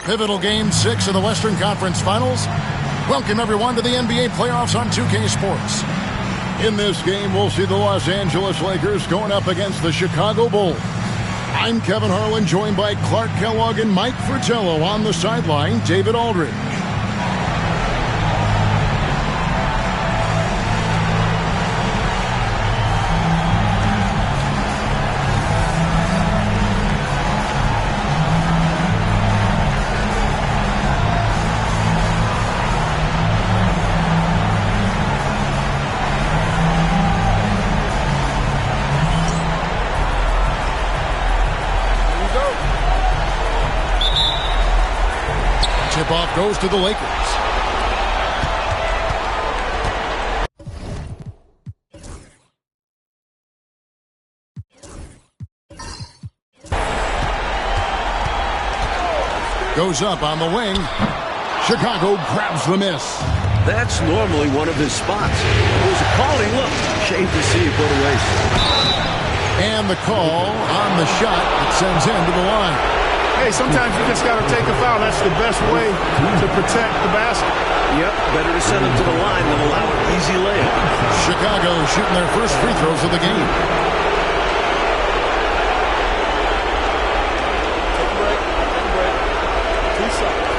pivotal Game 6 of the Western Conference Finals. Welcome, everyone, to the NBA playoffs on 2K Sports. In this game, we'll see the Los Angeles Lakers going up against the Chicago Bulls. I'm Kevin Harlan, joined by Clark Kellogg and Mike Fratello. On the sideline, David Aldridge. Tip-off goes to the Lakers. Goes up on the wing. Chicago grabs the miss. That's normally one of his spots. It was a quality look. Shame to see it go to waste. And the call on the shot that sends him to the line. Hey, sometimes you just got to take a foul. That's the best way to protect the basket. Yep, better to send them to the line than allow an easy layup. Chicago shooting their first free throws of the game. Take a break. 2 seconds.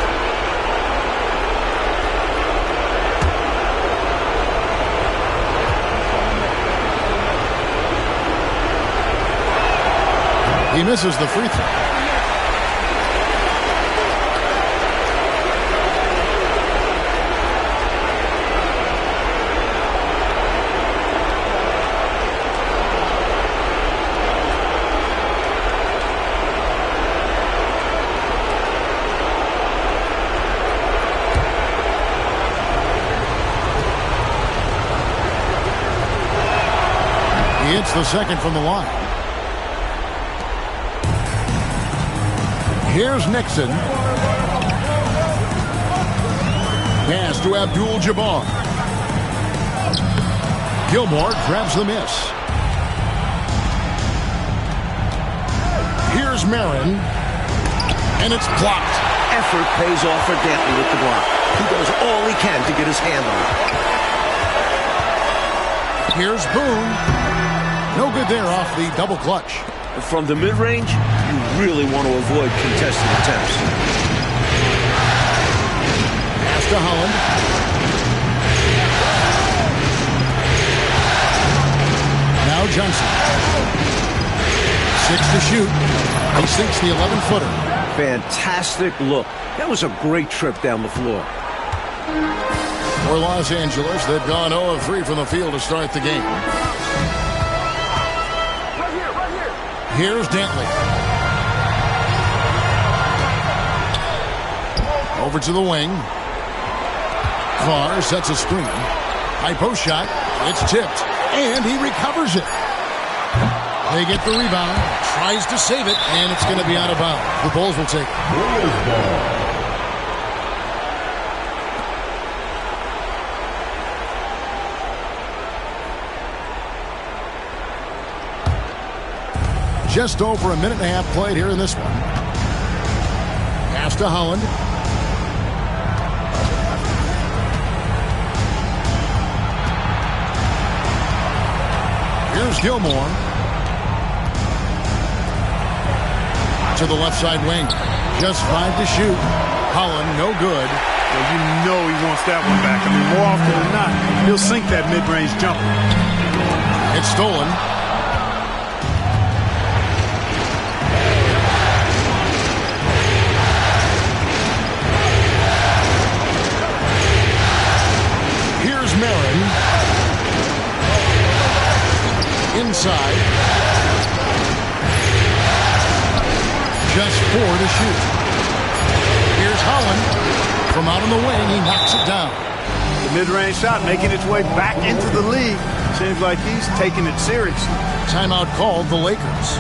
He misses the free throw. He hits the second from the line. Here's Nixon. Pass to Abdul-Jabbar. Gilmore grabs the miss. Here's Marin. And it's blocked. Effort pays off for Dantley with the block. He does all he can to get his hand on it. Here's Boone. No good there off the double clutch. From the mid-range, you really want to avoid contested attempts. Pass to Holland. Now Johnson. 6 to shoot. He sinks the 11-footer. Fantastic look. That was a great trip down the floor. For Los Angeles, they've gone 0 of 3 from the field to start the game. Here's Dantley. Over to the wing. Carr sets a screen. High post shot. It's tipped. And he recovers it. They get the rebound. Tries to save it. And it's going to be out of bounds. The Bulls will take it. Just over a minute and a half played here in this one. Pass to Holland. Here's Gilmore. To the left side wing. Just 5 to shoot. Holland, no good. Well, you know he wants that one back. I mean, more often than not, he'll sink that mid-range jumper. It's stolen. Marin inside. Just 4 to shoot. Here's Holland. From out on the wing, he knocks it down. The mid-range shot making its way back into the league. Seems like he's taking it seriously. Timeout called the Lakers.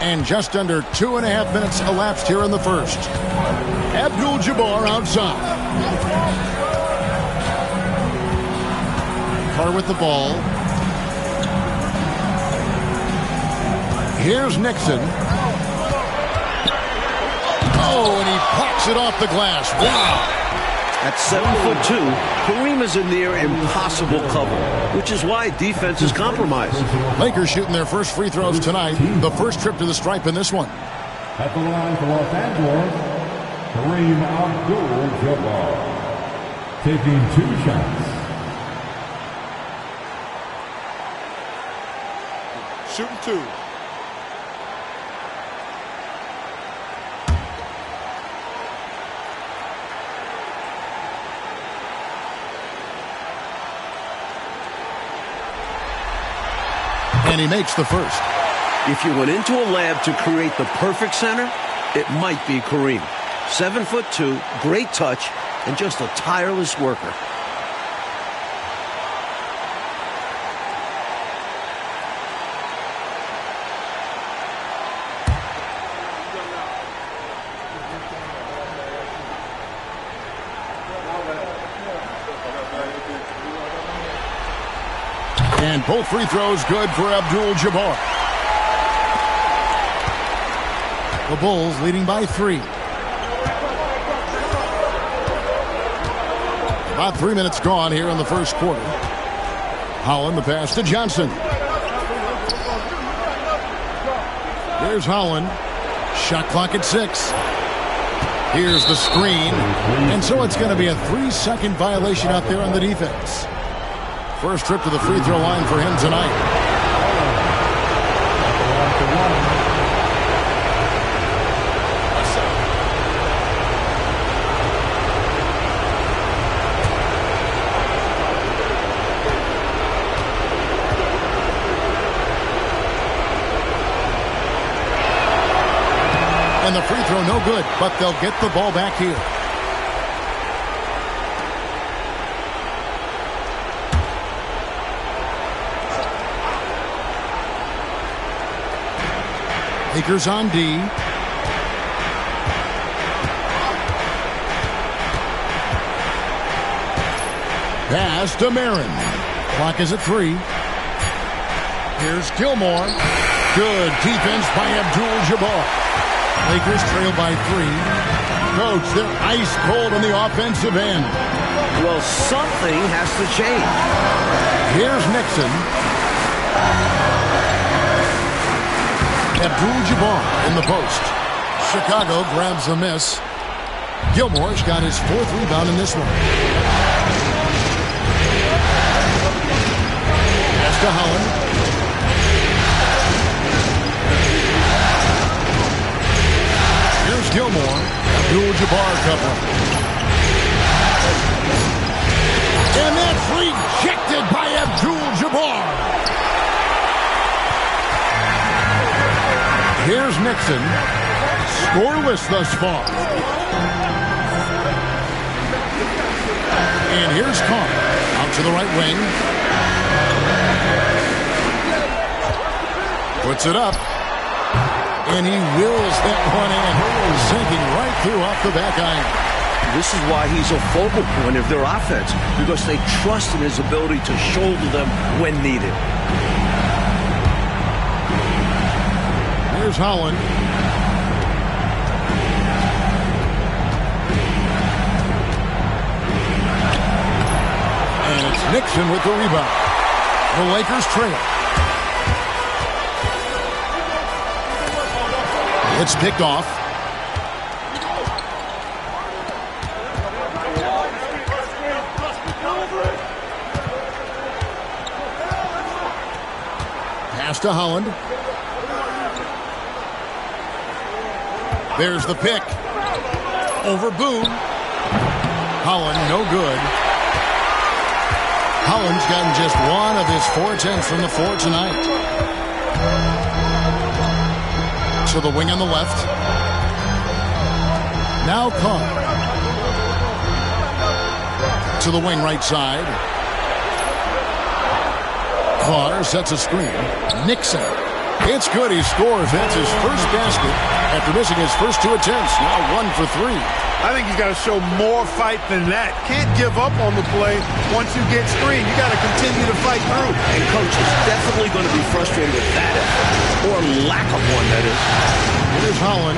And just under 2.5 minutes elapsed here in the first. Abdul-Jabbar outside. Carr with the ball. Here's Nixon. Oh, and he pops it off the glass. Wow. At 7'2", Kareem is a near impossible cover, which is why defense is compromised. Lakers shooting their first free throws tonight. The first trip to the stripe in this one. At the line for Los Angeles, Kareem Abdul-Jabbar, taking 2 shots. Shooting 2. And he makes the first. If you went into a lab to create the perfect center, it might be Kareem. 7'2", great touch, and just a tireless worker. And both free throws good for Abdul-Jabbar. The Bulls leading by 3. About 3 minutes gone here in the first quarter. Holland, the pass to Johnson. Here's Holland. Shot clock at 6. Here's the screen. And so it's going to be a 3-second violation out there on the defense. First trip to the free throw line for him tonight. And the free throw no good, but they'll get the ball back here. Lakers on D. Pass to Marin. Clock is at 3. Here's Gilmore. Good defense by Abdul-Jabbar. Lakers trail by 3. Coach, they're ice cold on the offensive end. Well, something has to change. Here's Nixon. Abdul-Jabbar in the post. Chicago grabs the miss. Gilmore's got his 4th rebound in this one. Pass to Holland. Here's Gilmore. Abdul-Jabbar coupling. And that's rejected by Abdul-Jabbar. Here's Nixon. Scoreless thus far. And here's Carr. Out to the right wing. Puts it up. And he wills that one in. Sinking right through off the back iron. This is why he's a focal point of their offense, because they trust in his ability to shoulder them when needed. Here's Holland. And it's Nixon with the rebound. The Lakers trail. It's picked off. Pass to Holland. There's the pick. Over Boone. Holland, no good. Holland's gotten just 1 of his 4 attempts from the floor tonight. To the wing on the left. Now Carr. To the wing right side. Carr sets a screen. Nixon. It's good. He scores. That's his first basket after missing his first 2 attempts. Now 1 for 3. I think he's got to show more fight than that. Can't give up on the play once you get screened. You got to continue to fight through. And coach is definitely going to be frustrated with that effort, or lack of one, that is. Here's Holland.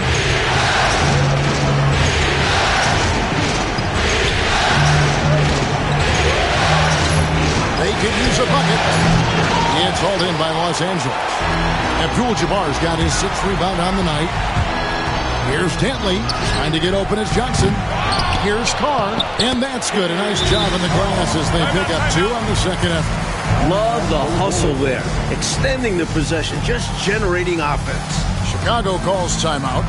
They could use a bucket. It's hauled in by Los Angeles. Abdul-Jabbar's got his 6th rebound on the night. Here's Dantley trying to get open as Johnson. Here's Carr, and that's good. A nice job in the glass as they pick up 2 on the second effort. Love the hustle there. Extending the possession, just generating offense. Chicago calls timeout.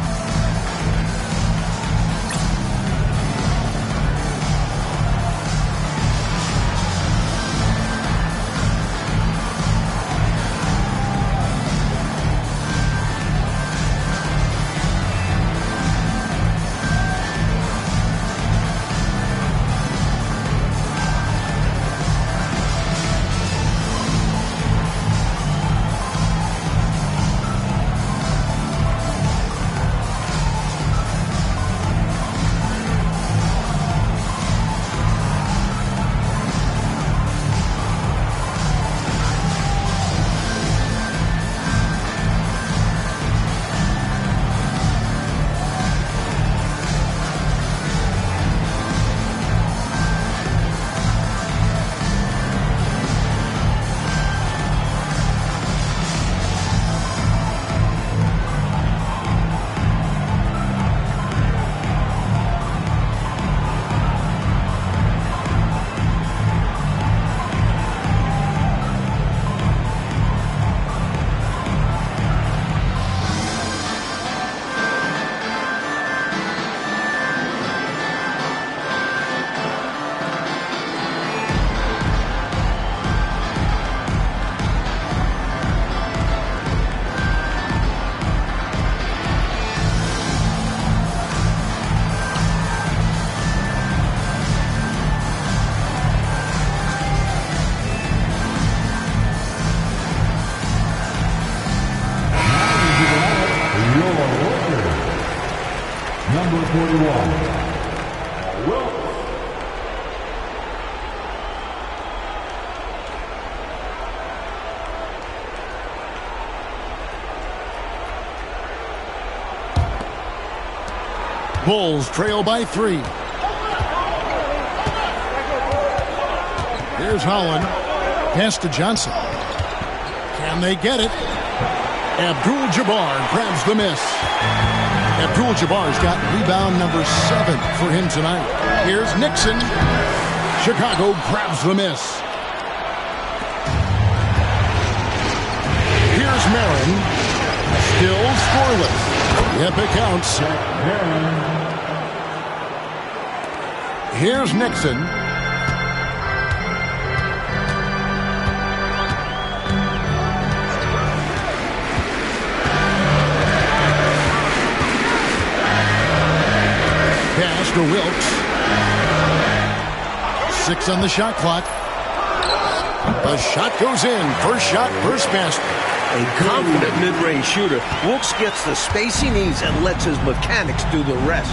Number 41. Bulls trail by 3. Here's Holland. Pass to Johnson. Can they get it? Abdul-Jabbar grabs the miss. Abdul-Jabbar's got rebound number 7 for him tonight. Here's Nixon. Chicago grabs the miss. Here's Marin. Still scoreless. Yep, it counts. Here's Nixon. Pass to Wilkes. 6 on the shot clock. The shot goes in. First shot, first basket. A confident mid-range shooter. Wilkes gets the space he needs and lets his mechanics do the rest.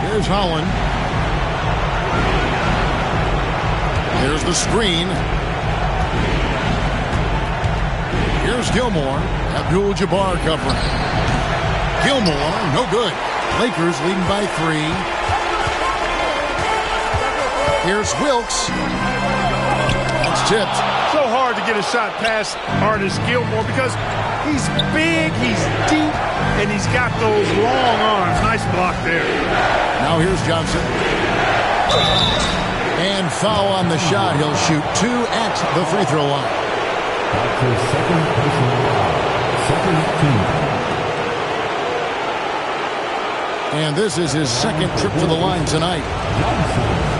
Here's Holland. Here's the screen. Here's Gilmore. Abdul-Jabbar covering. Gilmore, no good. Lakers leading by 3. Here's Wilkes. It's tipped. So hard to get a shot past Artis Gilmore because he's big, he's deep, and he's got those long arms. Nice block there. Now here's Johnson. And foul on the shot. He'll shoot 2 at the free throw line. That's his second personal foul. Second team. And this is his second trip to the line tonight. Johnson.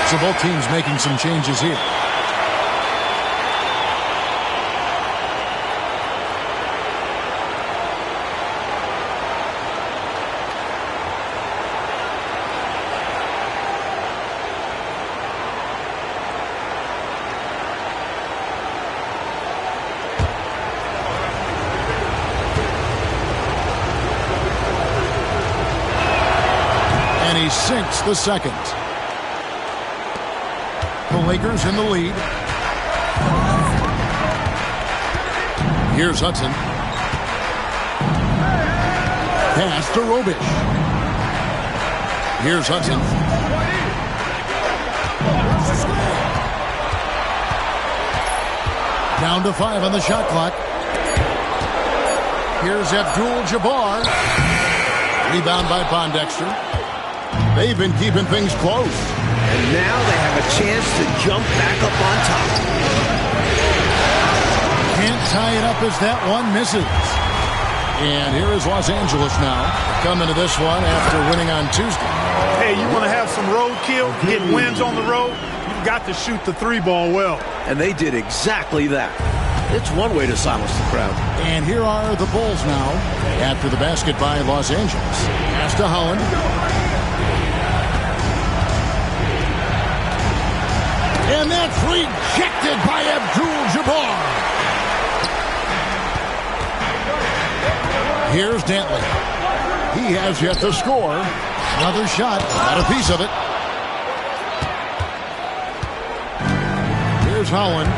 So both teams making some changes here. And he sinks the second. The Lakers in the lead. Here's Hudson. Pass to Robish. Here's Hudson. Down to 5 on the shot clock. Here's Abdul-Jabbar. Rebound by Pondexter. They've been keeping things close. And now they have a chance to jump back up on top. Can't tie it up as that one misses. And here is Los Angeles now, coming to this one after winning on Tuesday. Hey, you want to have some roadkill, get wins on the road, you've got to shoot the 3-ball well. And they did exactly that. It's one way to silence the crowd. And here are the Bulls now, after the basket by Los Angeles. Pass to Holland. And that's rejected by Abdul-Jabbar. Here's Dantley. He has yet to score. Another shot. Got a piece of it. Here's Holland.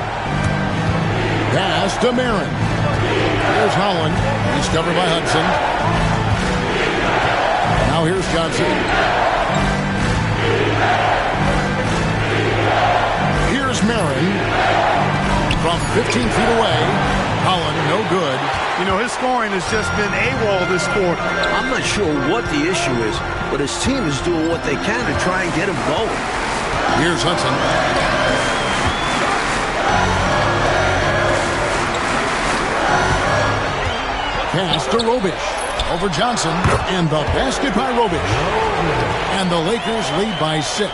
Pass to Marin. Here's Holland. He's covered by Hudson. Now here's Johnson. Here's Marin. From 15 feet away. Holland, no good. You know, his scoring has just been AWOL this quarter. I'm not sure what the issue is, but his team is doing what they can to try and get him going. Here's Hudson. Pass to Robish. Over Johnson. And the basket by Robish. And the Lakers lead by 6.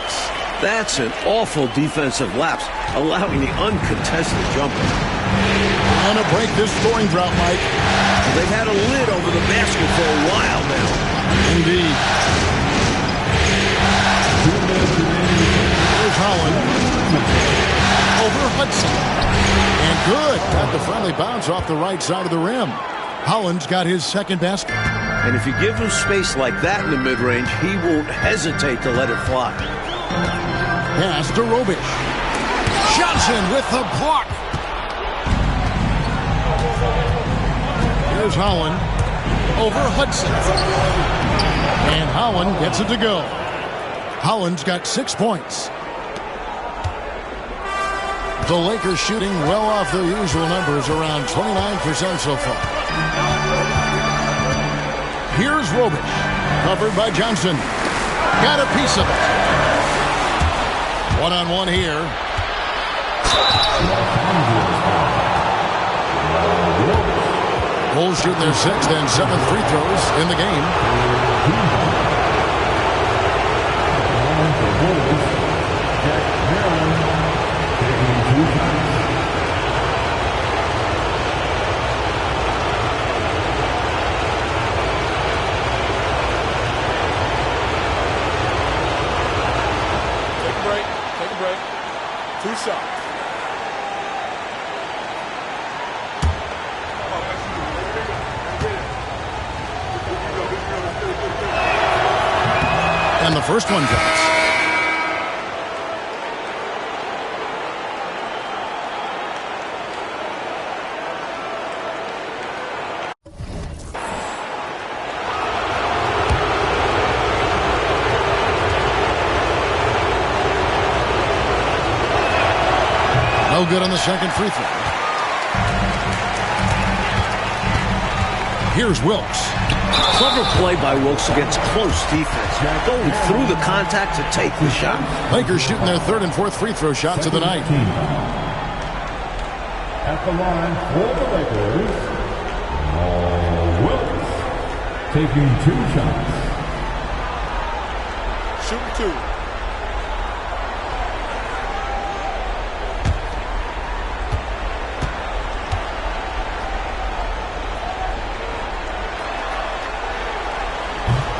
That's an awful defensive lapse, allowing the uncontested jumper. And a break this scoring drought, Mike. They've had a lid over the basket for a while now. Indeed. Here's Holland. Over Hudson. And good. Got the friendly bounce off the right side of the rim. Holland's got his second basket. And if you give him space like that in the mid-range, he won't hesitate to let it fly. Pass to Robish. Johnson with the block. Here's Holland. Over Hudson. And Holland gets it to go. Holland's got 6 points. The Lakers shooting well off their usual numbers, around 29% so far. Here's Robish. Covered by Johnson. Got a piece of it. One-on-one here. Bulls shooting their 6th and 7th free throws in the game. Take a break. 2 shots. And the first one drops. No good on the second free throw. Here's Wilkes. Clever play by Wilkes against close defense. Going through the contact to take the shot. Lakers shooting their 3rd and 4th free throw shots of the night. At the line for the Lakers, Wilkes taking 2 shots. Shooting 2.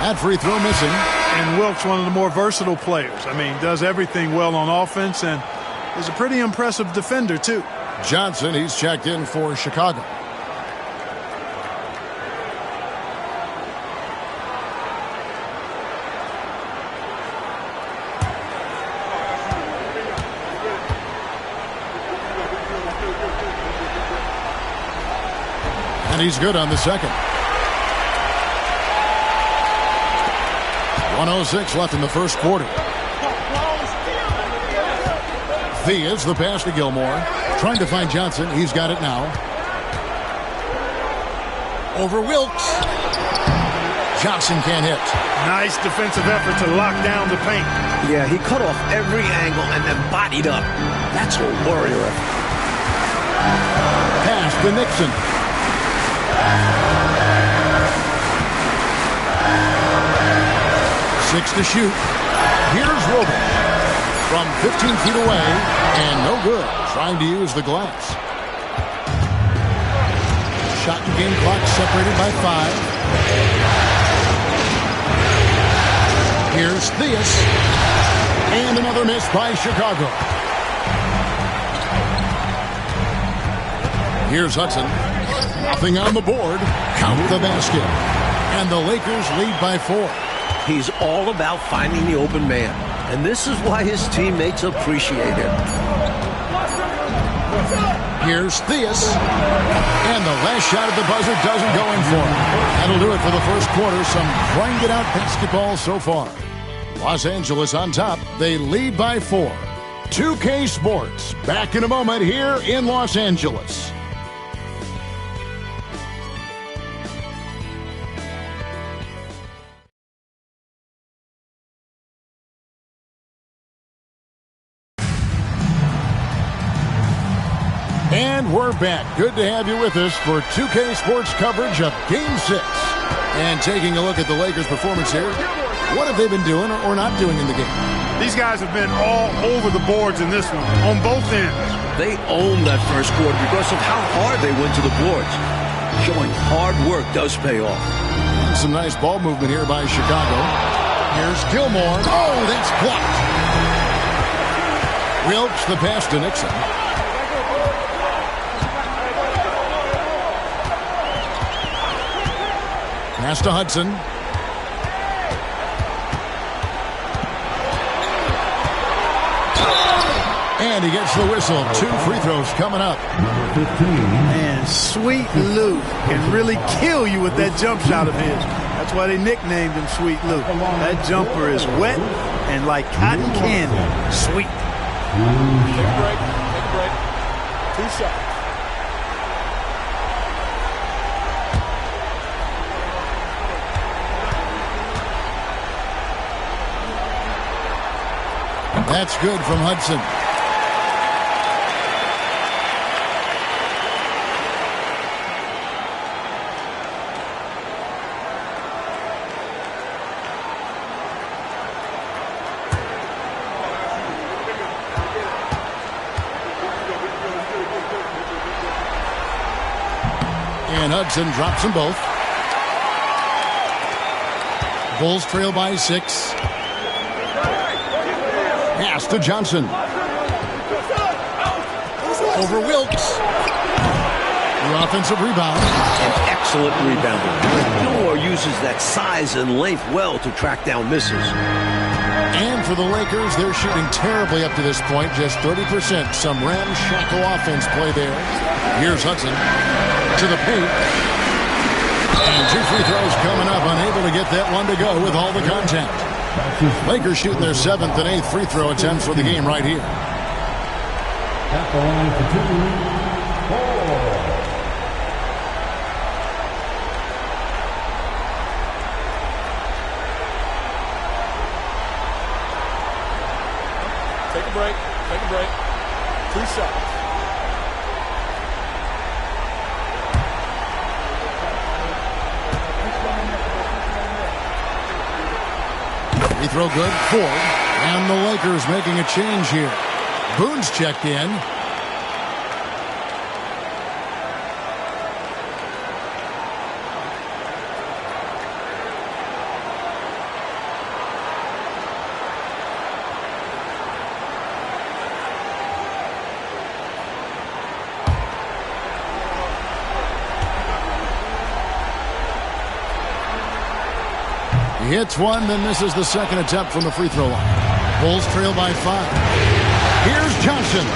That free throw missing. And Wilkes, one of the more versatile players. I mean, does everything well on offense and is a pretty impressive defender, too. Johnson, he's checked in for Chicago. And he's good on the second. 1:06 left in the first quarter. Thea's the pass to Gilmore. Trying to find Johnson. He's got it now. Over Wilkes. Johnson can't hit. Nice defensive effort to lock down the paint. Yeah, he cut off every angle and then bodied up. That's a warrior effort. Pass to Nixon. Six to shoot. Here's Roby from 15 feet away, and no good. Trying to use the glass. Shot and game clock separated by 5. Here's Theus, and another miss by Chicago. Here's Hudson. Nothing on the board. Count the basket. And the Lakers lead by 4. He's all about finding the open man, and this is why his teammates appreciate him. Here's Theus, and the last shot at the buzzer doesn't go in for him. That'll do it for the first quarter. Some grinded-out basketball so far. Los Angeles on top. They lead by 4. 2K Sports, back in a moment here in Los Angeles. And we're back. Good to have you with us for 2K Sports coverage of Game 6. And taking a look at the Lakers' performance here. What have they been doing or not doing in the game? These guys have been all over the boards in this one, on both ends. They owned that first quarter because of how hard they went to the boards. Showing hard work does pay off. And some nice ball movement here by Chicago. Here's Gilmore. Oh, that's blocked. Wilkes the pass to Nixon. Pass to Hudson. And he gets the whistle. 2 free throws coming up. Man, Sweet Lou can really kill you with that jump shot of his. That's why they nicknamed him Sweet Lou. That jumper is wet and like cotton candy. Sweet. Take a break. Take a break. 2 shots. That's good from Hudson. And Hudson drops them both. Bulls trail by 6. Pass to Johnson. Over Wilkes. The offensive rebound. An excellent rebounder. Gilmore uses that size and length well to track down misses. And for the Lakers, they're shooting terribly up to this point. Just 30%. Some ramshackle offense play there. Here's Hudson to the paint. And 2 free throws coming up. Unable to get that one to go with all the contact. Lakers shooting their 7th and 8th free throw attempts for the game right here. At the line for 2, 4. Take a break. Take a break. 2 shots. Free throw good. 4. And the Lakers making a change here. Boone's checked in. He hits one, then misses the second attempt from the free throw line. Bulls trail by 5. Here's Johnson.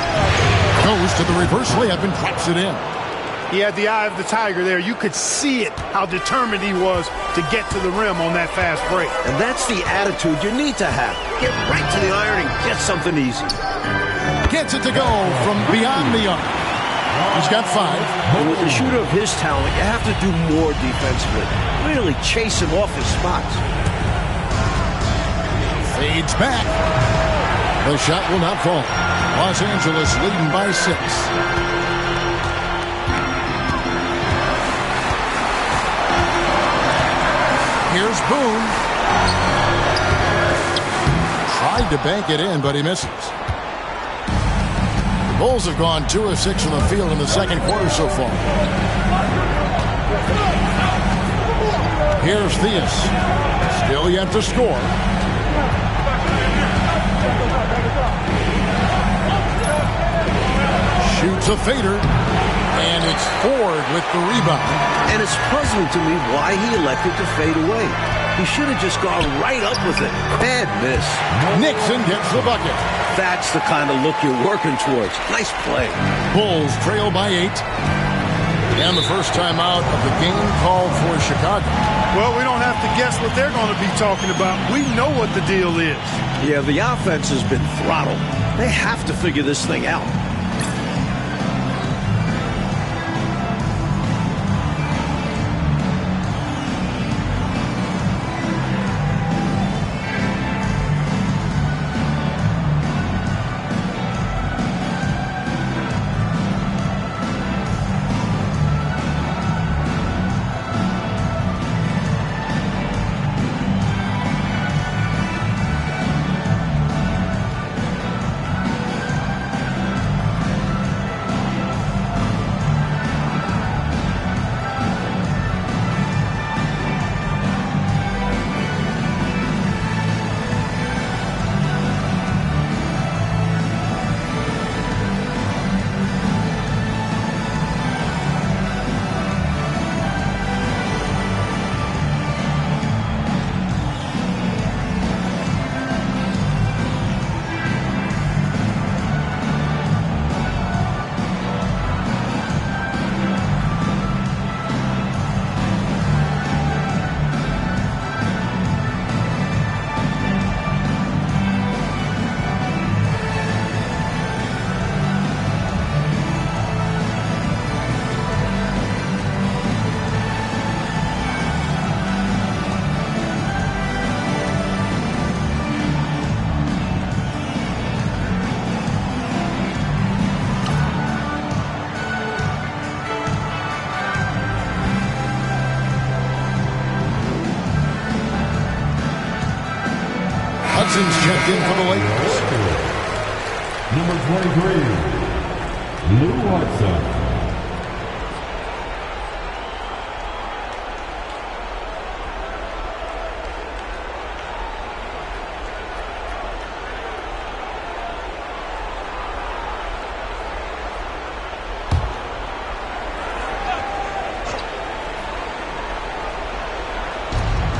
Goes to the reverse layup and drops it in. He had the eye of the tiger there. You could see it, how determined he was to get to the rim on that fast break. And that's the attitude you need to have. Get right to the iron and get something easy. Gets it to go from beyond the arc. He's got 5. And with a shooter of his talent, you have to do more defensively. Really chase him off his spots. Fades back. The shot will not fall. Los Angeles leading by 6. Here's Boone. Tried to bank it in, but he misses. The Bulls have gone 2 of 6 from the field in the second quarter so far. Here's Theus. Still yet to score. Shoots a fader. And it's Ford with the rebound. And it's puzzling to me why he elected to fade away. He should have just gone right up with it. Bad miss. Nixon gets the bucket. That's the kind of look you're working towards. Nice play. Bulls trail by 8. And the first time out of the game called for Chicago. Well, we don't have to guess what they're going to be talking about. We know what the deal is. Yeah, the offense has been throttled. They have to figure this thing out. Hudson's checked in for the Lakers. Number 23, Lou Hudson.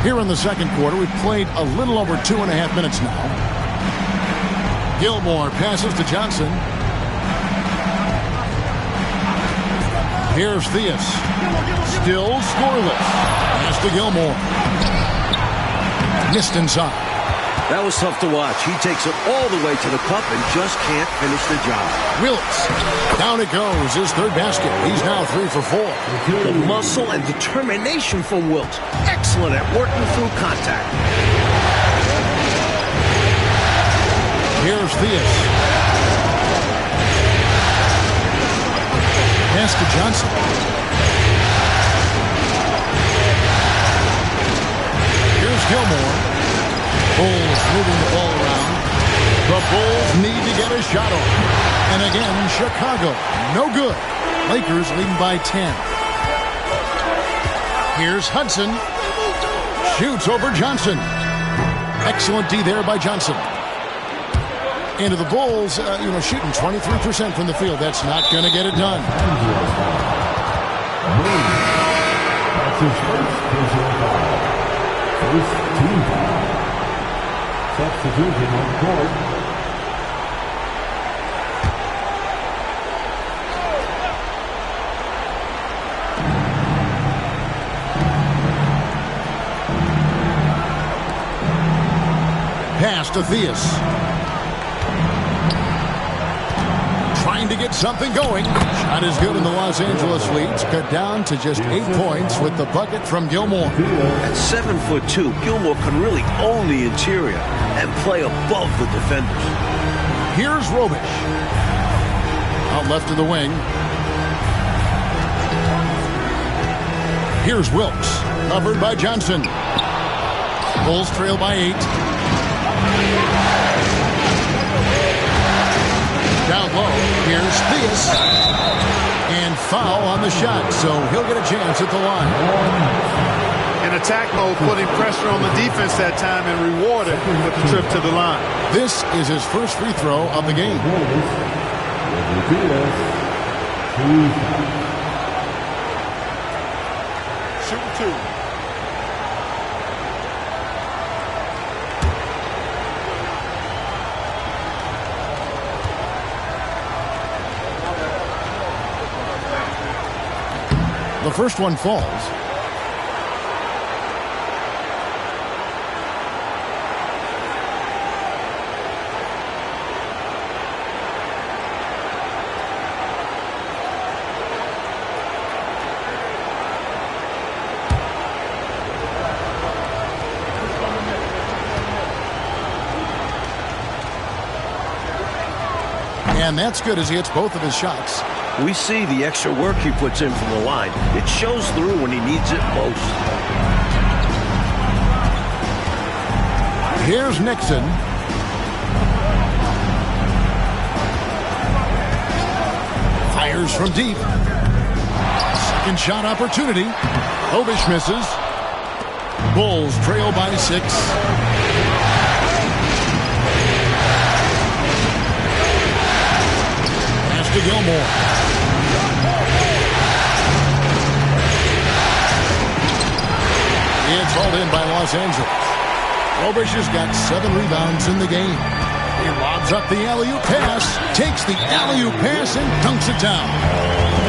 Here in the second quarter, we've played a little over 2.5 minutes now. Gilmore passes to Johnson. Here's Theus. Still scoreless. Pass to Gilmore. Missed inside. That was tough to watch. He takes it all the way to the cup and just can't finish the job. Wilkes. Down it goes. His third basket. He's now 3 for 4. The muscle and determination from Wilkes. Excellent at working through contact. Here's Theus. Pass to Johnson. Here's Gilmore. Bulls moving the ball around. The Bulls need to get a shot off. And again, Chicago, no good. Lakers leading by 10. Here's Hudson. Shoots over Johnson. Excellent D there by Johnson. Into the Bulls, shooting 23% from the field. That's not going to get it done. That's his first personal foul. First team foul. Substitution on court. Pass to Theus. Trying to get something going. Shot is good, and the Los Angeles leads cut down to just 8 points with the bucket from Gilmore. At 7'2", Gilmore can really own the interior and play above the defenders. Here's Robish. Out left to the wing. Here's Wilkes. Covered by Johnson. Bulls trail by 8. Down low, here's Theus. And foul on the shot, so he'll get a chance at the line. In attack mode, putting pressure on the defense that time and rewarded with the trip to the line. This is his first free throw of the game. Shooting 2. The first one falls. And that's good as he hits both of his shots. We see the extra work he puts in from the line. It shows through when he needs it most. Here's Nixon. Fires from deep. Second shot opportunity. Robish misses. Bulls trail by 6. To Gilmore. It's hauled in by Los Angeles. Robish has got 7 rebounds in the game. He lobs up the alley-oop pass, takes the alley-oop pass, and dunks it down.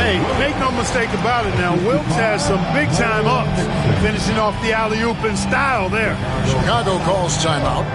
Hey, make no mistake about it now. Wilkes has some big-time ups, finishing off the alley-oop in style there. Chicago calls timeout.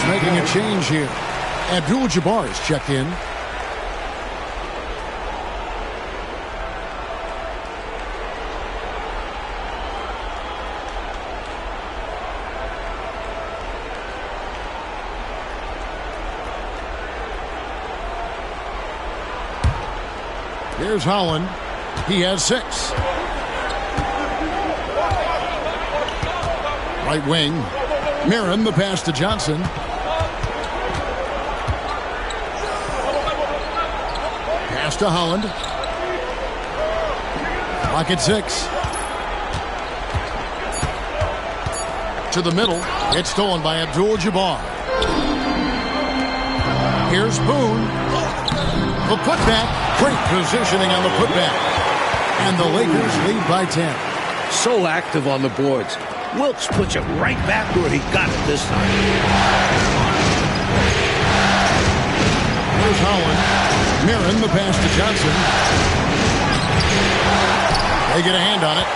Making a change here. Abdul-Jabbar is checked in. Here's Holland. He has 6. Right wing. Mirren, the pass to Johnson. to Holland. Clock at 6. To the middle. It's stolen by Abdul-Jabbar. Here's Boone. The putback. Great positioning on the putback. And the Lakers lead by 10. So active on the boards. Wilkes puts it right back where he got it this time. Here's Holland. Mirren, the pass to Johnson. They get a hand on it.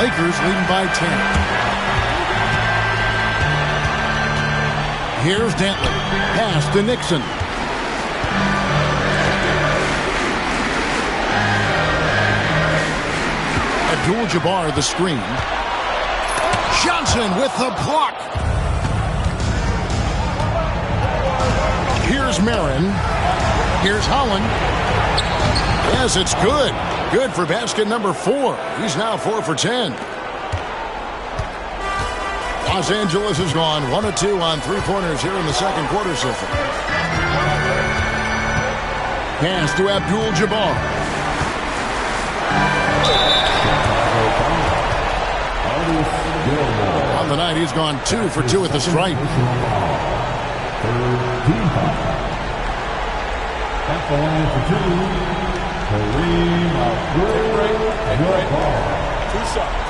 Lakers leading by 10. Here's Dantley. Pass to Nixon. Abdul-Jabbar the screen. Johnson with the block. Here's Mirren. Here's Holland. Yes, it's good. Good for basket number 4. He's now 4 for 10. Los Angeles has gone 1 of 2 on three-pointers here in the second quarter so far. Pass to Abdul-Jabbar. On the night, he's gone 2 for 2 at the stripe. At the line for 2, Kareem Abdul-Jabbar. 2 shots.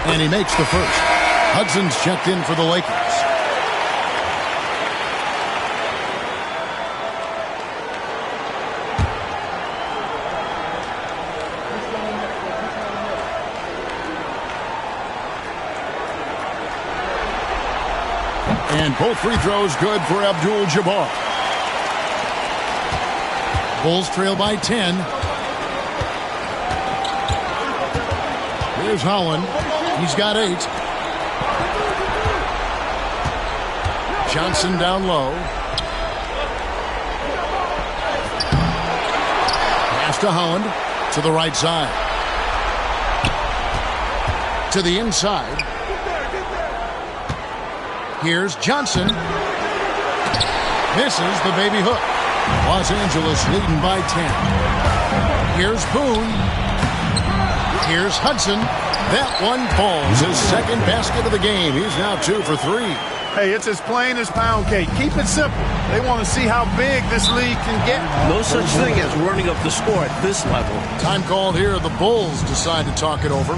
And he makes the first. Hudson's checked in for the Lakers. And both free throws good for Abdul-Jabbar. Bulls trail by 10. Here's Holland. He's got 8. Johnson down low. Pass to Holland. To the right side. To the inside. Here's Johnson. Misses the baby hook. Los Angeles leading by 10. Here's Boone. Here's Hudson. That one falls. His second basket of the game. He's now 2 for 3. Hey, it's as plain as pound cake. Keep it simple. They want to see how big this league can get. No such thing as running up the score at this level. Time called here. The Bulls decide to talk it over.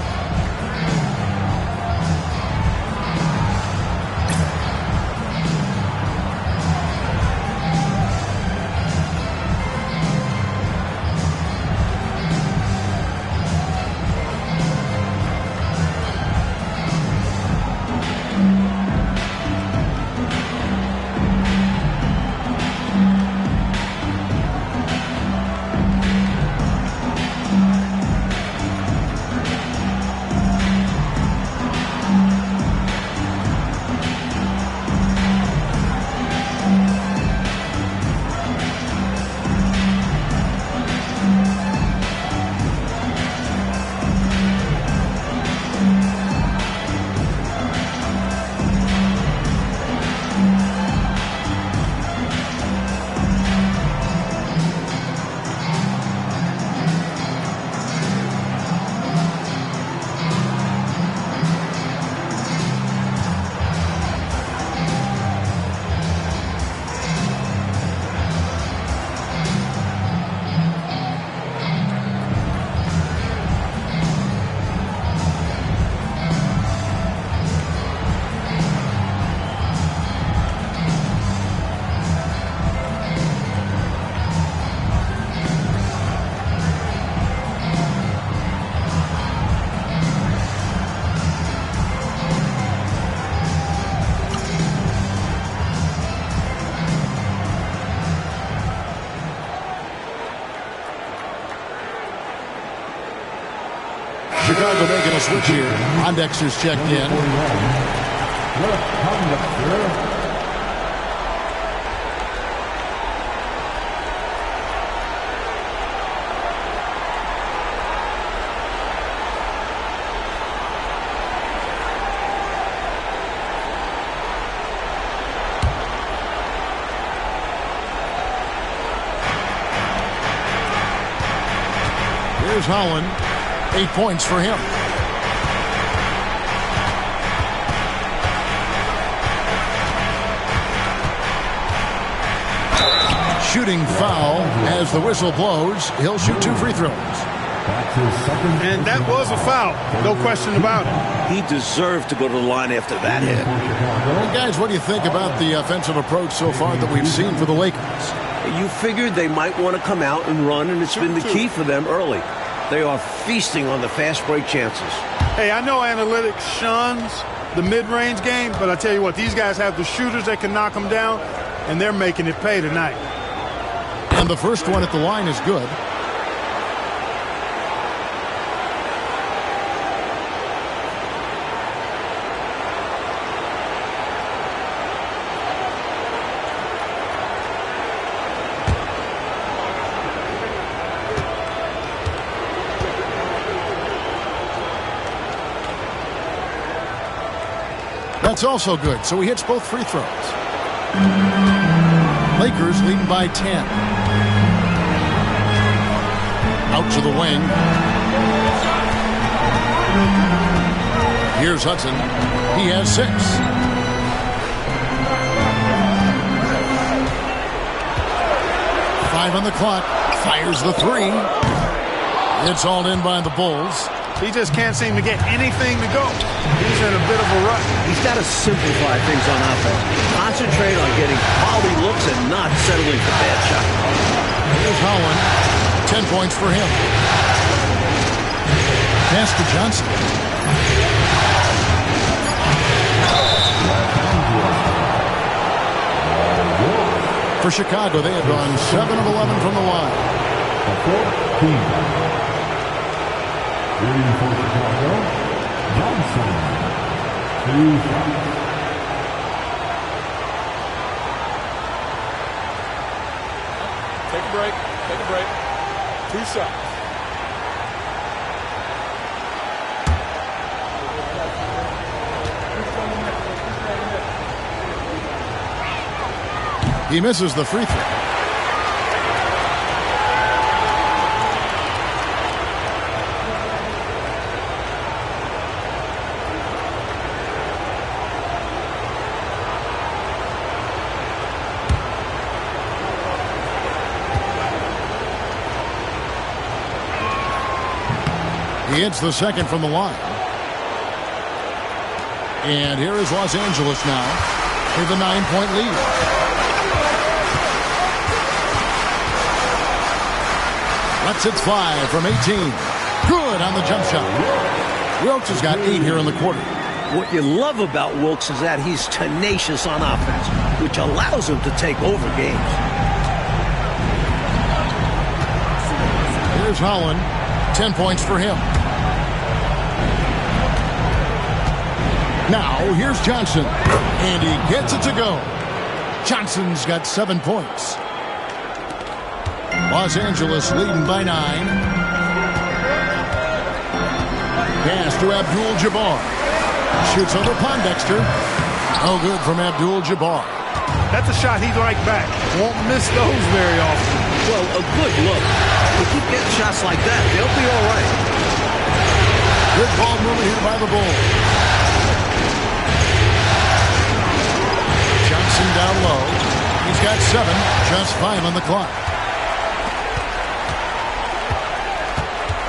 Chicago making a switch here. Pondexter's checked in. Here's Holland. 8 points for him. Shooting foul as the whistle blows. He'll shoot 2 free throws. And that was a foul. No question about it. He deserved to go to the line after that hit. Well, guys, what do you think about the offensive approach so far that we've seen for the Lakers? You figured they might want to come out and run, and it's been the key for them early. They are feasting on the fast break chances. Hey, I know analytics shuns the mid-range game, but I tell you what, these guys have the shooters that can knock them down, and they're making it pay tonight. And the first one at the line is good. That's also good, so he hits both free throws. Lakers leading by 10. Out to the wing. Here's Hudson. He has 6. Five on the clock. Fires the 3. It's all in by the Bulls. He just can't seem to get anything to go. He's in a bit of a rut. He's got to simplify things on offense. Concentrate on getting quality looks and not settling for bad shots. Here's Holland. 10 points for him. Pass to Johnson. For Chicago, they have gone 7 of 11 from the line. Leading for Chicago, Johnson. 2 shots. Take a break. Take a break. 2 shots. He misses the free throw. He hits the second from the line. And here is Los Angeles now with a 9-point lead. Lets it fly from 18. Good on the jump shot. Wilkes has got 8 here in the quarter. What you love about Wilkes is that he's tenacious on offense, which allows him to take over games. Here's Holland. 10 points for him. Now, here's Johnson. And he gets it to go. Johnson's got 7 points. Los Angeles leading by 9. Pass to Abdul-Jabbar. Shoots over Pondexter. No good from Abdul-Jabbar. That's a shot he'd like back. Won't miss those very often. Well, a good look. They keep getting shots like that, they'll be all right. Good ball movement here by the Bulls. Johnson down low. He's got 7, just 5 on the clock.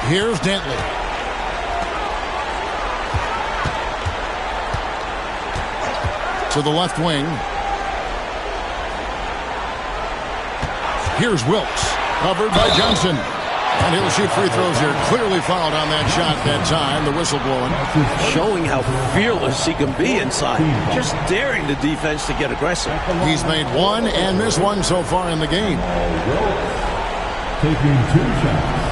Here's Dantley. To the left wing. Here's Wilkes. Covered by Johnson. And he'll shoot free throws here. Clearly fouled on that shot that time. The whistle blowing. Showing how fearless he can be inside. Just daring the defense to get aggressive. He's made 1 and missed 1 so far in the game. Taking 2 shots.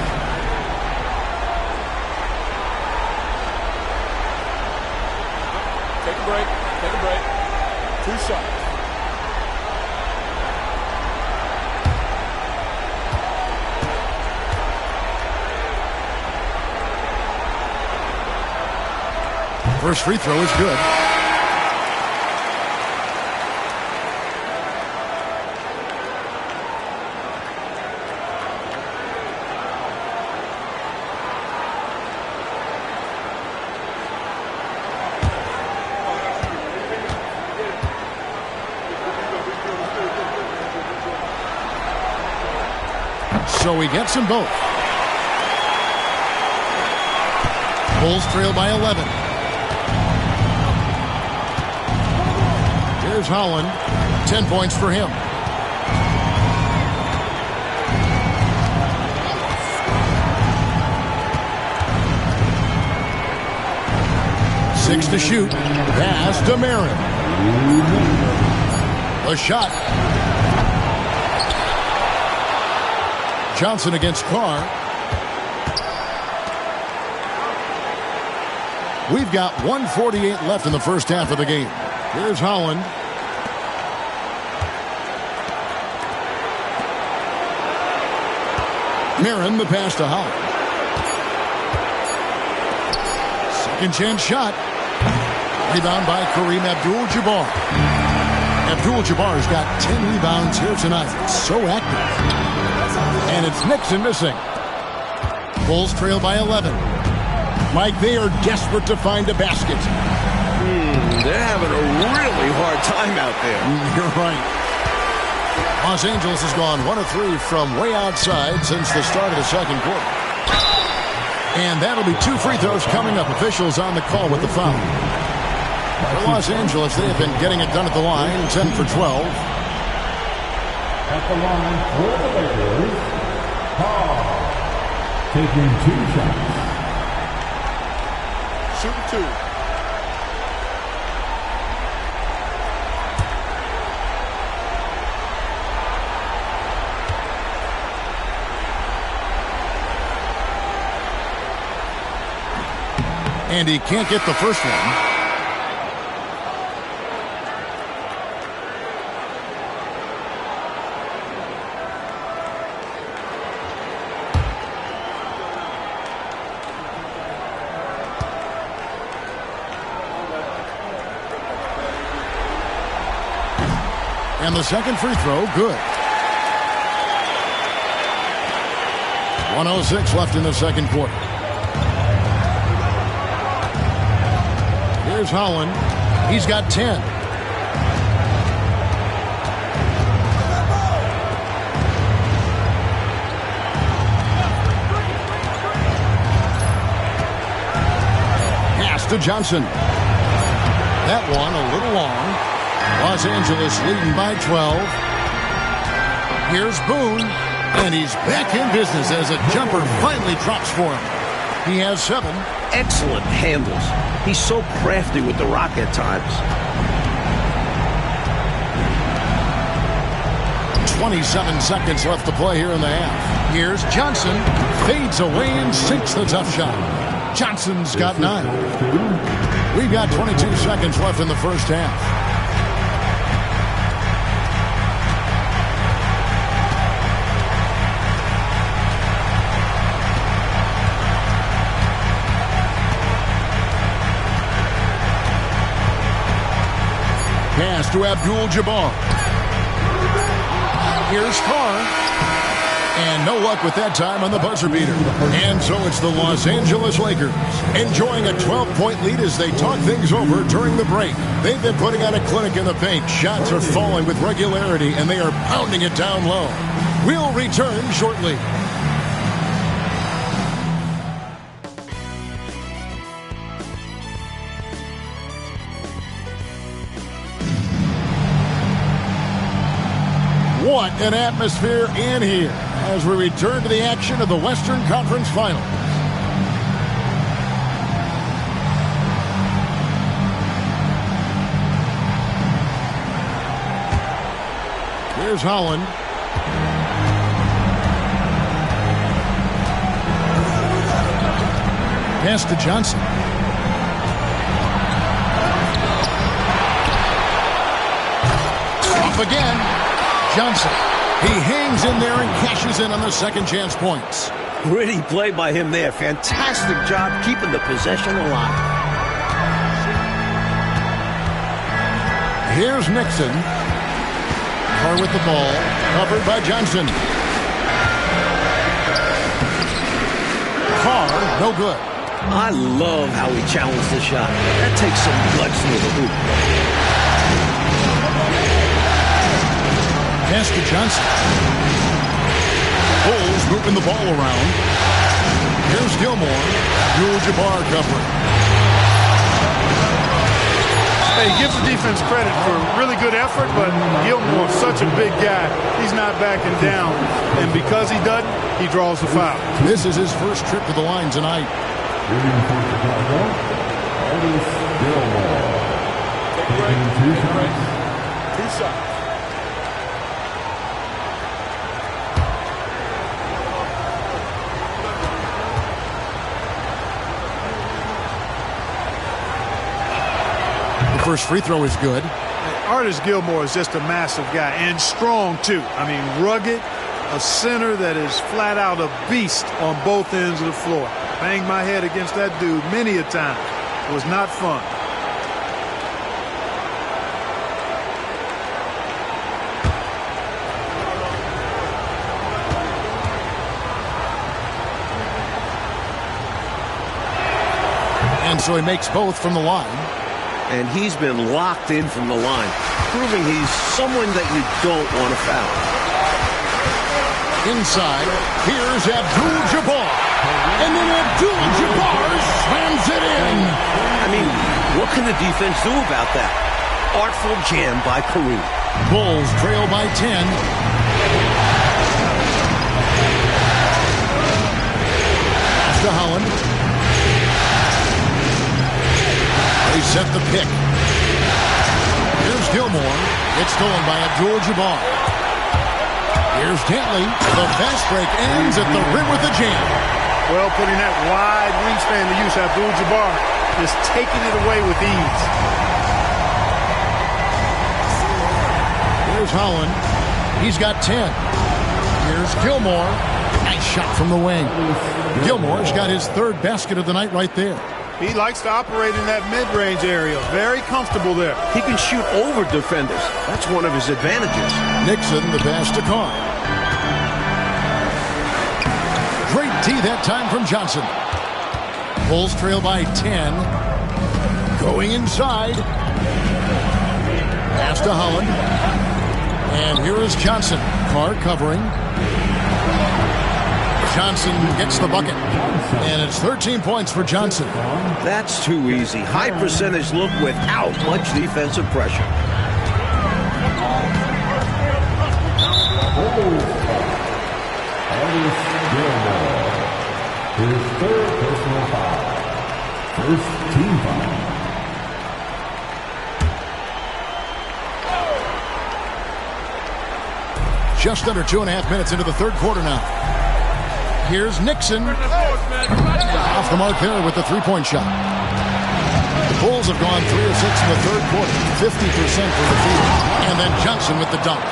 Take a break. Take a break. 2 shots. First free throw is good. So he gets them both. Bulls trail by 11. Here's Holland. 10 points for him. Six to shoot. Pass to Marin. A shot. Johnson against Carr. We've got 1:48 left in the first half of the game. Here's Holland. Marin, the pass to Holland. Second chance shot. Rebound by Kareem Abdul-Jabbar. Abdul-Jabbar's got 10 rebounds here tonight. So active. And it's Nixon missing. Bulls trail by 11. Mike, they are desperate to find a basket. They're having a really hard time out there. You're right. Los Angeles has gone 1 of 3 from way outside since the start of the second quarter. And that'll be 2 free throws coming up. Officials on the call with the foul. For Los Angeles, they have been getting it done at the line, 10 for 12. At the line for the Lakers, Paul. Taking 2 shots. Shooting 2. And he can't get the first one. And the second free throw, good. 1:06 left in the second quarter. Here's Holland. He's got 10. Pass to Johnson. That one a little long. Los Angeles leading by 12. Here's Boone. And he's back in business as a jumper finally drops for him. He has 7. Excellent handles. He's so crafty with the rock at times. 27 seconds left to play here in the half. Here's Johnson. Fades away and sinks the tough shot. Johnson's got 9. We've got 22 seconds left in the first half. Pass to Abdul-Jabbar. Here's Carr. And no luck with that time on the buzzer beater. And so it's the Los Angeles Lakers enjoying a 12-point lead as they talk things over during the break. They've been putting on a clinic in the paint. Shots are falling with regularity, and they are pounding it down low. We'll return shortly. What an atmosphere in here as we return to the action of the Western Conference Finals. Here's Holland. Pass to Johnson. Off again. Johnson. He hangs in there and cashes in on the second chance points. Gritty play by him there. Fantastic job keeping the possession alive. Here's Nixon. Carr with the ball. Covered by Johnson. Carr, no good. I love how he challenged the shot. That takes some guts through the hoop. Pass to Johnson. Bulls moving the ball around. Here's Gilmore. Abdul-Jabbar covering. Hey, he gives the defense credit for really good effort, but Gilmore, such a big guy, he's not backing down. And because he doesn't, he draws the foul. This is his first trip to the line tonight. Two shots. The first free throw is good. Artis Gilmore is just a massive guy and strong, too. I mean, rugged, a center that is flat out a beast on both ends of the floor. Banged my head against that dude many a time. It was not fun. And so he makes both from the line. And he's been locked in from the line, proving he's someone that you don't want to foul. Inside, here's Abdul-Jabbar. And then Abdul-Jabbar slams it in. I mean, what can the defense do about that? Artful jam by Kareem. Bulls trail by 10. Pass to Holland. They set the pick. Here's Gilmore. It's stolen by Abdul-Jabbar. Here's Dantley. The fast break ends at the rim with the jam. Well, putting that wide wingspan to use, Abdul-Jabbar just taking it away with ease. Here's Holland. He's got 10. Here's Gilmore. Nice shot from the wing. Gilmore's got his third basket of the night right there. He likes to operate in that mid-range area. Very comfortable there. He can shoot over defenders. That's one of his advantages. Nixon, the pass to Carr. Great tee that time from Johnson. Bulls trail by 10. Going inside. Pass to Holland. And here is Johnson. Carr covering. Johnson gets the bucket. And it's 13 points for Johnson. That's too easy. High percentage look without much defensive pressure. His third personal foul. First team foul. Just under 2.5 minutes into the third quarter now. Here's Nixon. Off the mark there with the three-point shot. The Bulls have gone 3 of 6 in the third quarter. 50% for the field. And then Johnson with the dunk.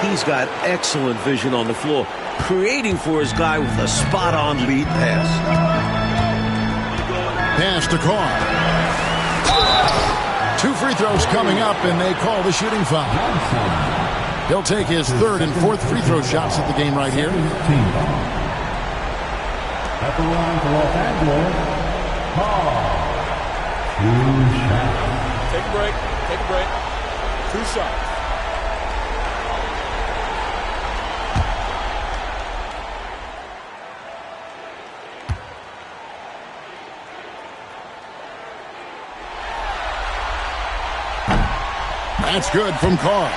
He's got excellent vision on the floor, creating for his guy with a spot-on lead pass. Pass to Carr. 2 free throws coming up, and they call the shooting foul. He'll take his third and fourth free throw shots at the game right here. At the line for Los Angeles, Carr. 2 shots. Take a break. Take a break. 2 shots. That's good from Carr.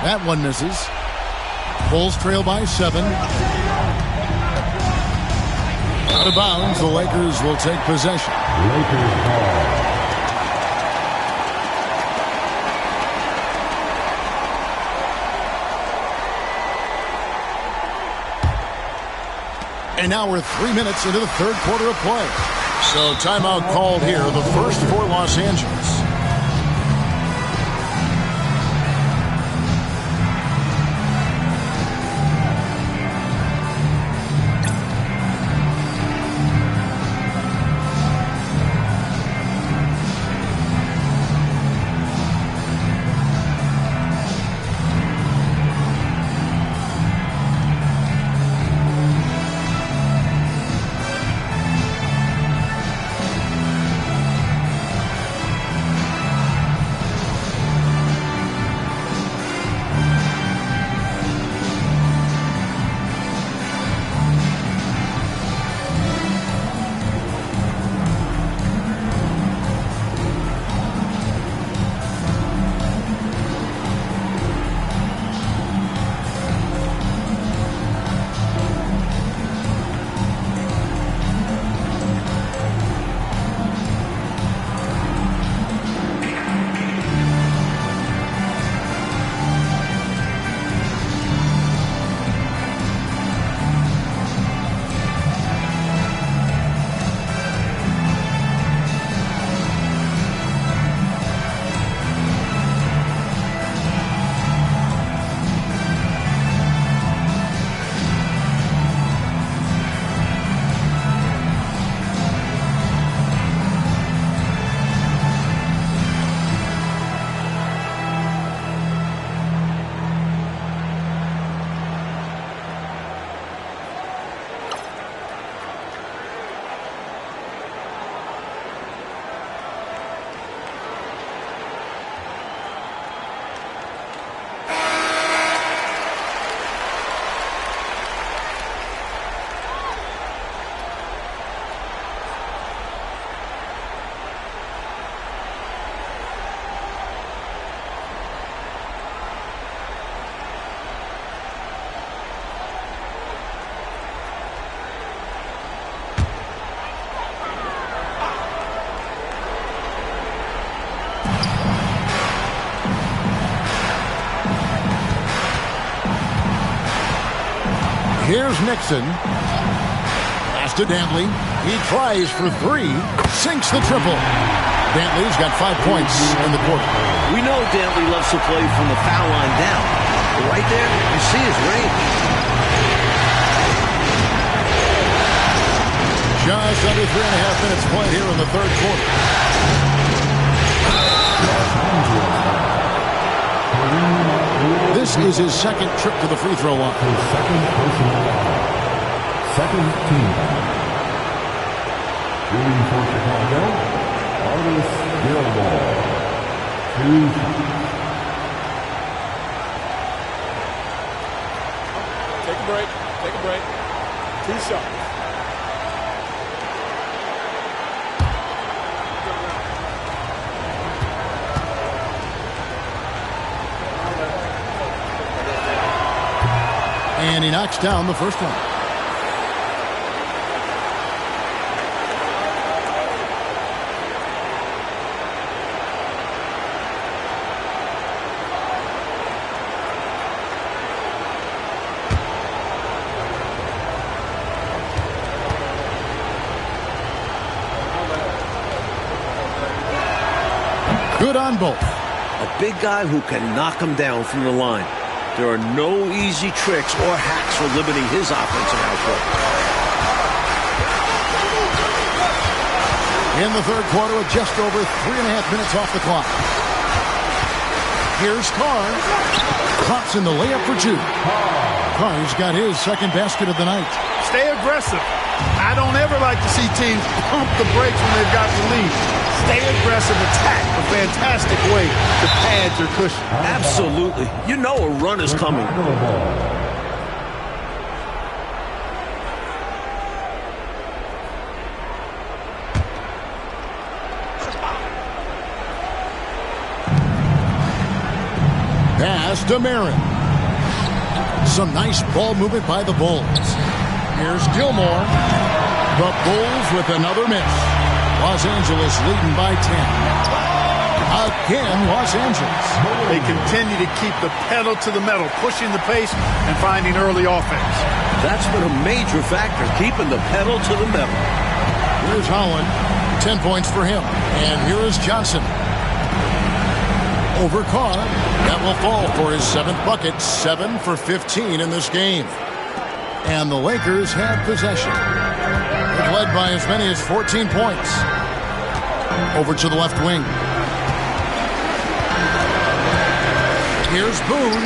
That one misses. Bulls trail by 7. Out of bounds, the Lakers will take possession. Lakers ball. And now we're 3 minutes into the third quarter of play. So timeout called here, the first for Los Angeles. Here's Nixon. Pass to Dantley. He tries for three. Sinks the triple. Dantley's got 5 points in the quarter. We know Dantley loves to play from the foul line down. But right there, you see his range. Just under 3.5 minutes played here in the third quarter. This is his second trip to the free throw line. Second personal foul. Second team. Shooting for Chicago, Artis Gilmore. 2 shots. Take a break. Take a break. 2 shots. And he knocks down the first one. Good on both. A big guy who can knock him down from the line. There are no easy tricks or hacks for limiting his offensive output. In the third quarter with just over 3.5 minutes off the clock. Here's Carr. Pops in the layup for 2. Carr's got his second basket of the night. Stay aggressive. I don't ever like to see teams pump the brakes when they've got the lead. Stay aggressive, attack. A fantastic way to pad your cushion. Absolutely. You know a run is coming. Pass to Marin. Some nice ball movement by the Bulls. Here's Gilmore. The Bulls with another miss. Los Angeles leading by 10. Again, Los Angeles. They continue to keep the pedal to the metal, pushing the pace and finding early offense. That's been a major factor, keeping the pedal to the metal. Here's Holland. 10 points for him. And here is Johnson. Over Carr. That will fall for his 7th bucket. 7 for 15 in this game. And the Lakers have possession. They've led by as many as 14 points. Over to the left wing. Here's Boone.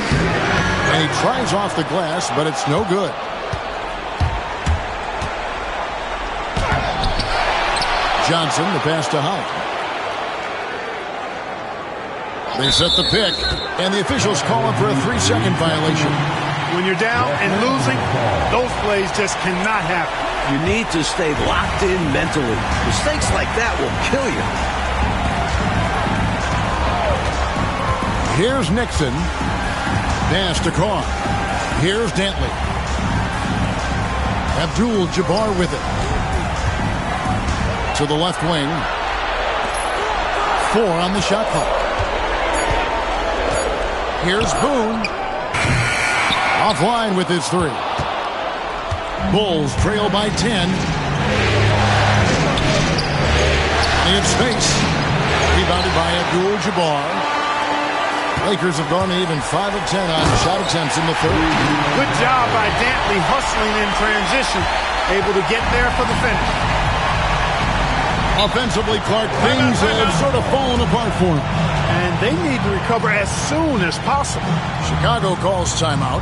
And he tries off the glass, but it's no good. Johnson, the pass to Holland. They set the pick, and the officials call him for a 3-second violation. When you're down and losing, those plays just cannot happen. You need to stay locked in mentally. Mistakes like that will kill you. Here's Nixon. Pass to Carr. Here's Dantley. Abdul-Jabbar with it. To the left wing. 4 on the shot clock. Here's Boone. Offline with his 3. Bulls trail by 10. They have space. Rebounded by Abdul-Jabbar. Lakers have gone even 5 of 10 on shot attempts in the third. Good job by Dantley hustling in transition. Able to get there for the finish. Offensively, Clark, things have sort of fallen apart for him. And they need to recover as soon as possible. Chicago calls timeout.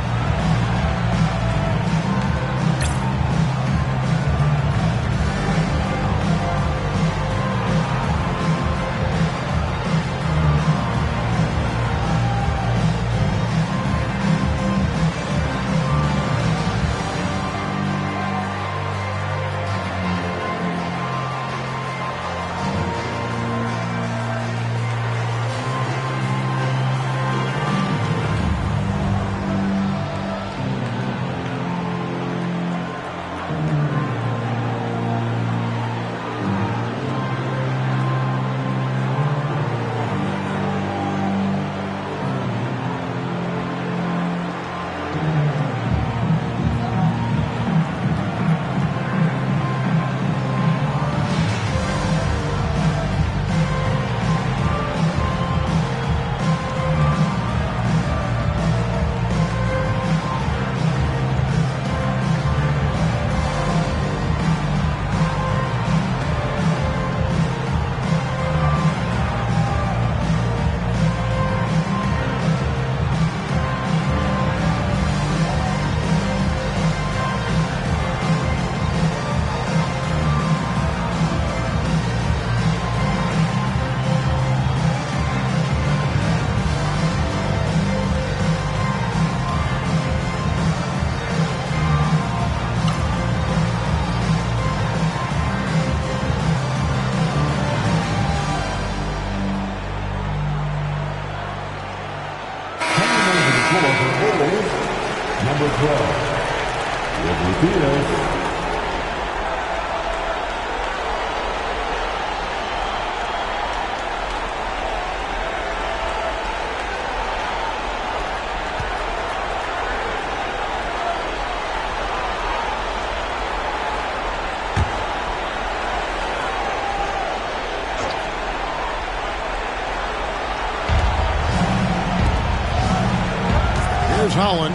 Here's Holland.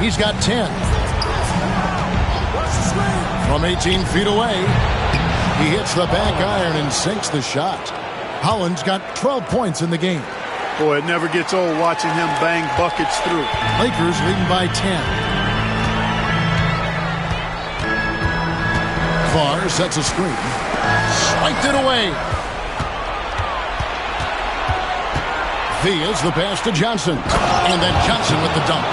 He's got 10. From 18 feet away, he hits the back iron and sinks the shot. Holland's got 12 points in the game. Boy, it never gets old watching him bang buckets through. Lakers leading by 10. Farr sets a screen. Swiped it away. Thea's the pass to Johnson. And then Johnson with the dunk.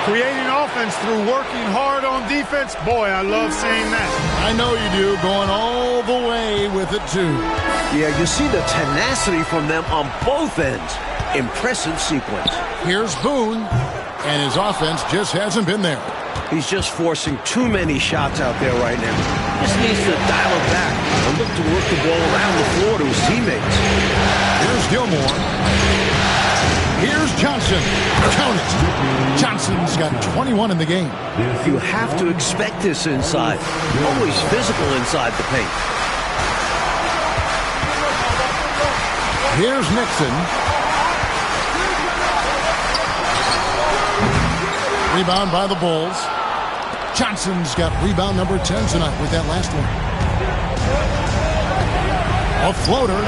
Creating offense through working hard on defense. Boy, I love seeing that. I know you do. Going all the way with it, too. Yeah, you see the tenacity from them on both ends. Impressive sequence. Here's Boone. And his offense just hasn't been there. He's just forcing too many shots out there right now. Just needs to dial it back and look to work the ball around the floor to his teammates. Here's Gilmore. Here's Johnson. Count it. Johnson's got 21 in the game. You have to expect this inside. Always physical inside the paint. Here's Nixon. Rebound by the Bulls. Johnson's got rebound number 10 tonight with that last one. A floater.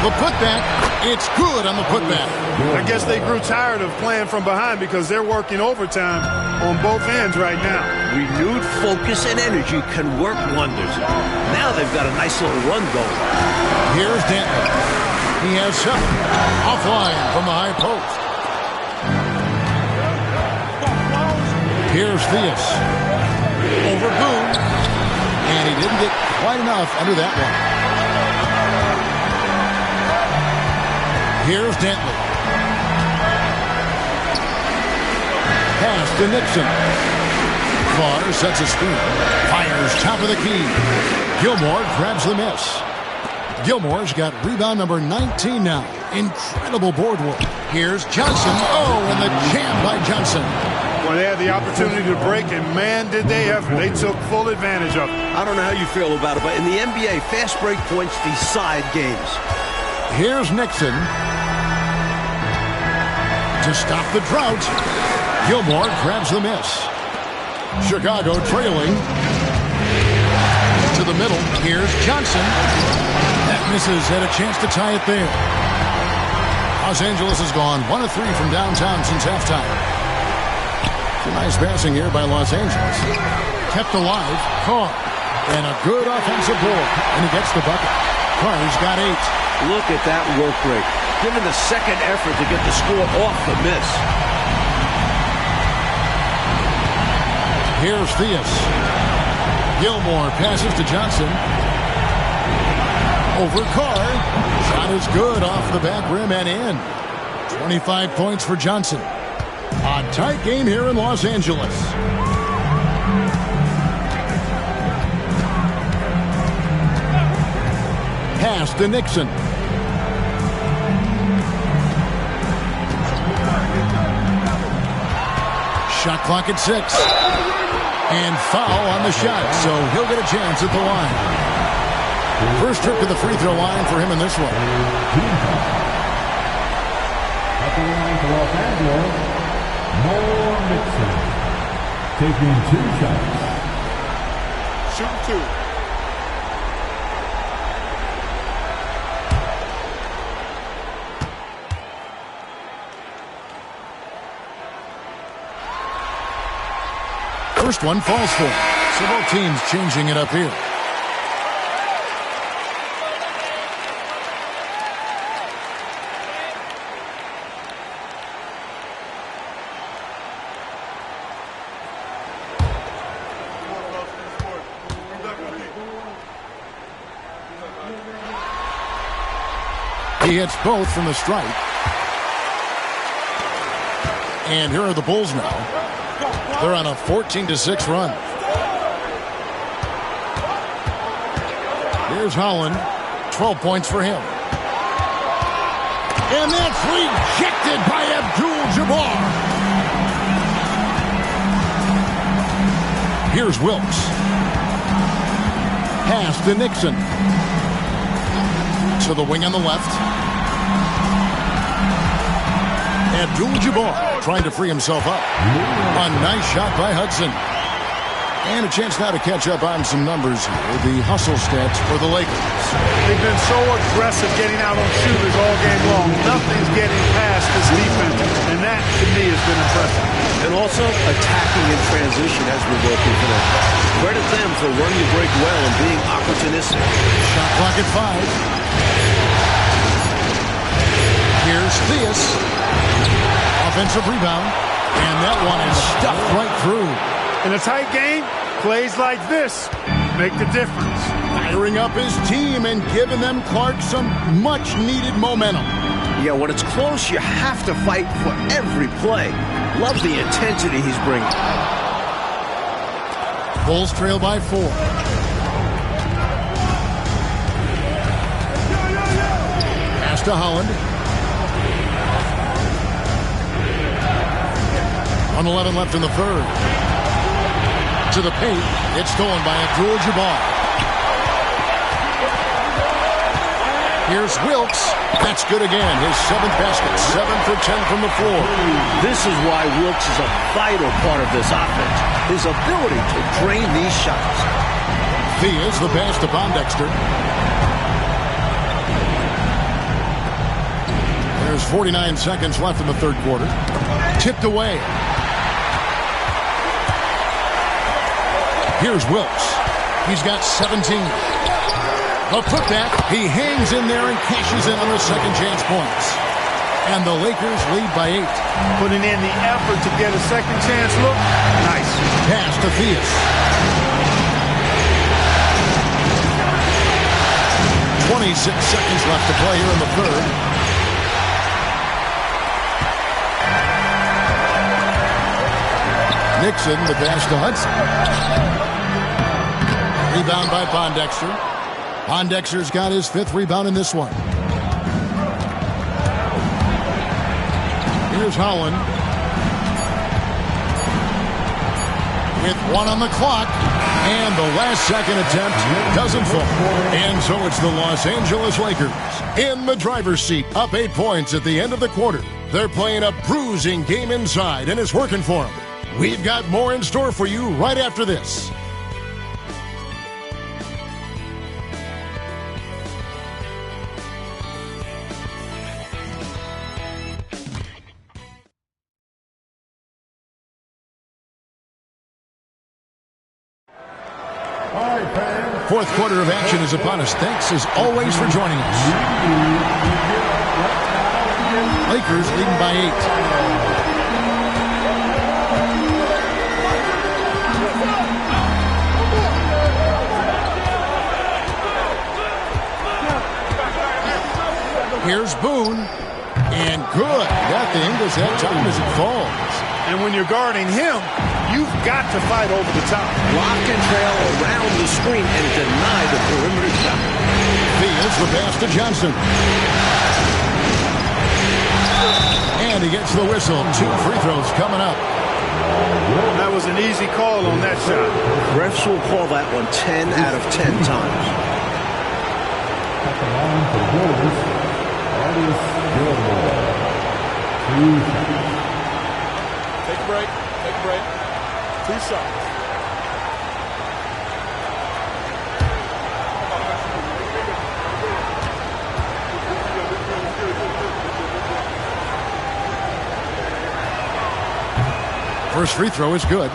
The putback. It's good on the putback. I guess they grew tired of playing from behind because they're working overtime on both ends right now. Renewed focus and energy can work wonders. Now they've got a nice little run going. Here's Danton. He has 7. Offline from the high post. Here's Theus. Over Boone. And he didn't get quite enough under that one. Here's Dantley. Pass to Nixon. Farr sets a screen. Fires top of the key. Gilmore grabs the miss. Gilmore's got rebound number 19 now. Incredible board work. Here's Johnson. Oh, and the jam by Johnson. Well, they had the opportunity to break, and man, did they ever. They took full advantage of it. I don't know how you feel about it, but in the NBA, fast break points decide games. Here's Nixon. To stop the drought. Gilmore grabs the miss. Chicago trailing. To the middle. Here's Johnson. That misses. Had a chance to tie it there. Los Angeles has gone 1 of 3 from downtown since halftime. Nice passing here by Los Angeles. Kept alive. Carr. And a good offensive board. And he gets the bucket. Carr's got 8. Look at that work rate. Given the second effort to get the score off the miss. Here's Theus. Gilmore passes to Johnson. Over Carr. Shot is good off the back rim and in. 25 points for Johnson. A tight game here in Los Angeles. Pass to Nixon. Shot clock at 6. And foul on the shot, so he'll get a chance at the line. First trip to the free throw line for him in this one. At the line for Los Angeles, More Nixon, taking 2 shots. Shoot 2. First one falls for him. So both teams changing it up here. He hits both from the stripe. And here are the Bulls now. They're on a 14-6 run. Here's Holland. 12 points for him. And that's rejected by Abdul-Jabbar. Here's Wilkes. Pass to Nixon. To the wing on the left. Abdul-Jabbar trying to free himself up. A nice shot by Hudson. And a chance now to catch up on some numbers here. The hustle stats for the Lakers. They've been so aggressive getting out on shooters all game long. Nothing's getting past this defense, and that, to me, has been impressive. And also, attacking in transition has been working for them. Credit them for running the break well and being opportunistic. Shot clock at 5. Here's Theus. Offensive rebound. And that one is stuffed right through. In a tight game, plays like this make the difference. Firing up his team and giving them, Clark, some much-needed momentum. Yeah, when it's close, you have to fight for every play. Love the intensity he's bringing. Bulls trail by 4. Pass to Holland. 1:11 left in the third. To the paint. It's stolen by Abdul-Jabbar. Here's Wilkes. That's good again. His 7th basket. 7 for 10 from the floor. This is why Wilkes is a vital part of this offense. His ability to drain these shots. Theus the pass to Bondexter. There's 49 seconds left in the third quarter. Tipped away. Here's Wilkes. He's got 17. A putback. He hangs in there and cashes in on the second chance points. And the Lakers lead by 8. Putting in the effort to get a second chance look. Nice. Pass to Theus. 26 seconds left to play here in the third. Nixon, the pass to Hudson. Rebound by Bondexter. Bondexter's got his 5th rebound in this one. Here's Holland. With 1 on the clock. And the last second attempt doesn't fall. And so it's the Los Angeles Lakers in the driver's seat, up 8 points at the end of the quarter. They're playing a bruising game inside, and it's working for them. We've got more in store for you right after this. Fourth quarter of action is upon us. Thanks as always for joining us. Lakers leading by 8. Here's Boone. And good. Got the Ingles that time as it falls. And when you're guarding him, you've got to fight over the top. Block and trail around the screen and deny the perimeter shot. Theus the pass to Johnson. And he gets the whistle. 2 free throws coming up. That was an easy call on that shot. Refs will call that one 10 out of 10 times. At the line for Bulls, Artis Gilmore. 2 seconds. Take a break. Take a break. 2 shots. First free throw is good.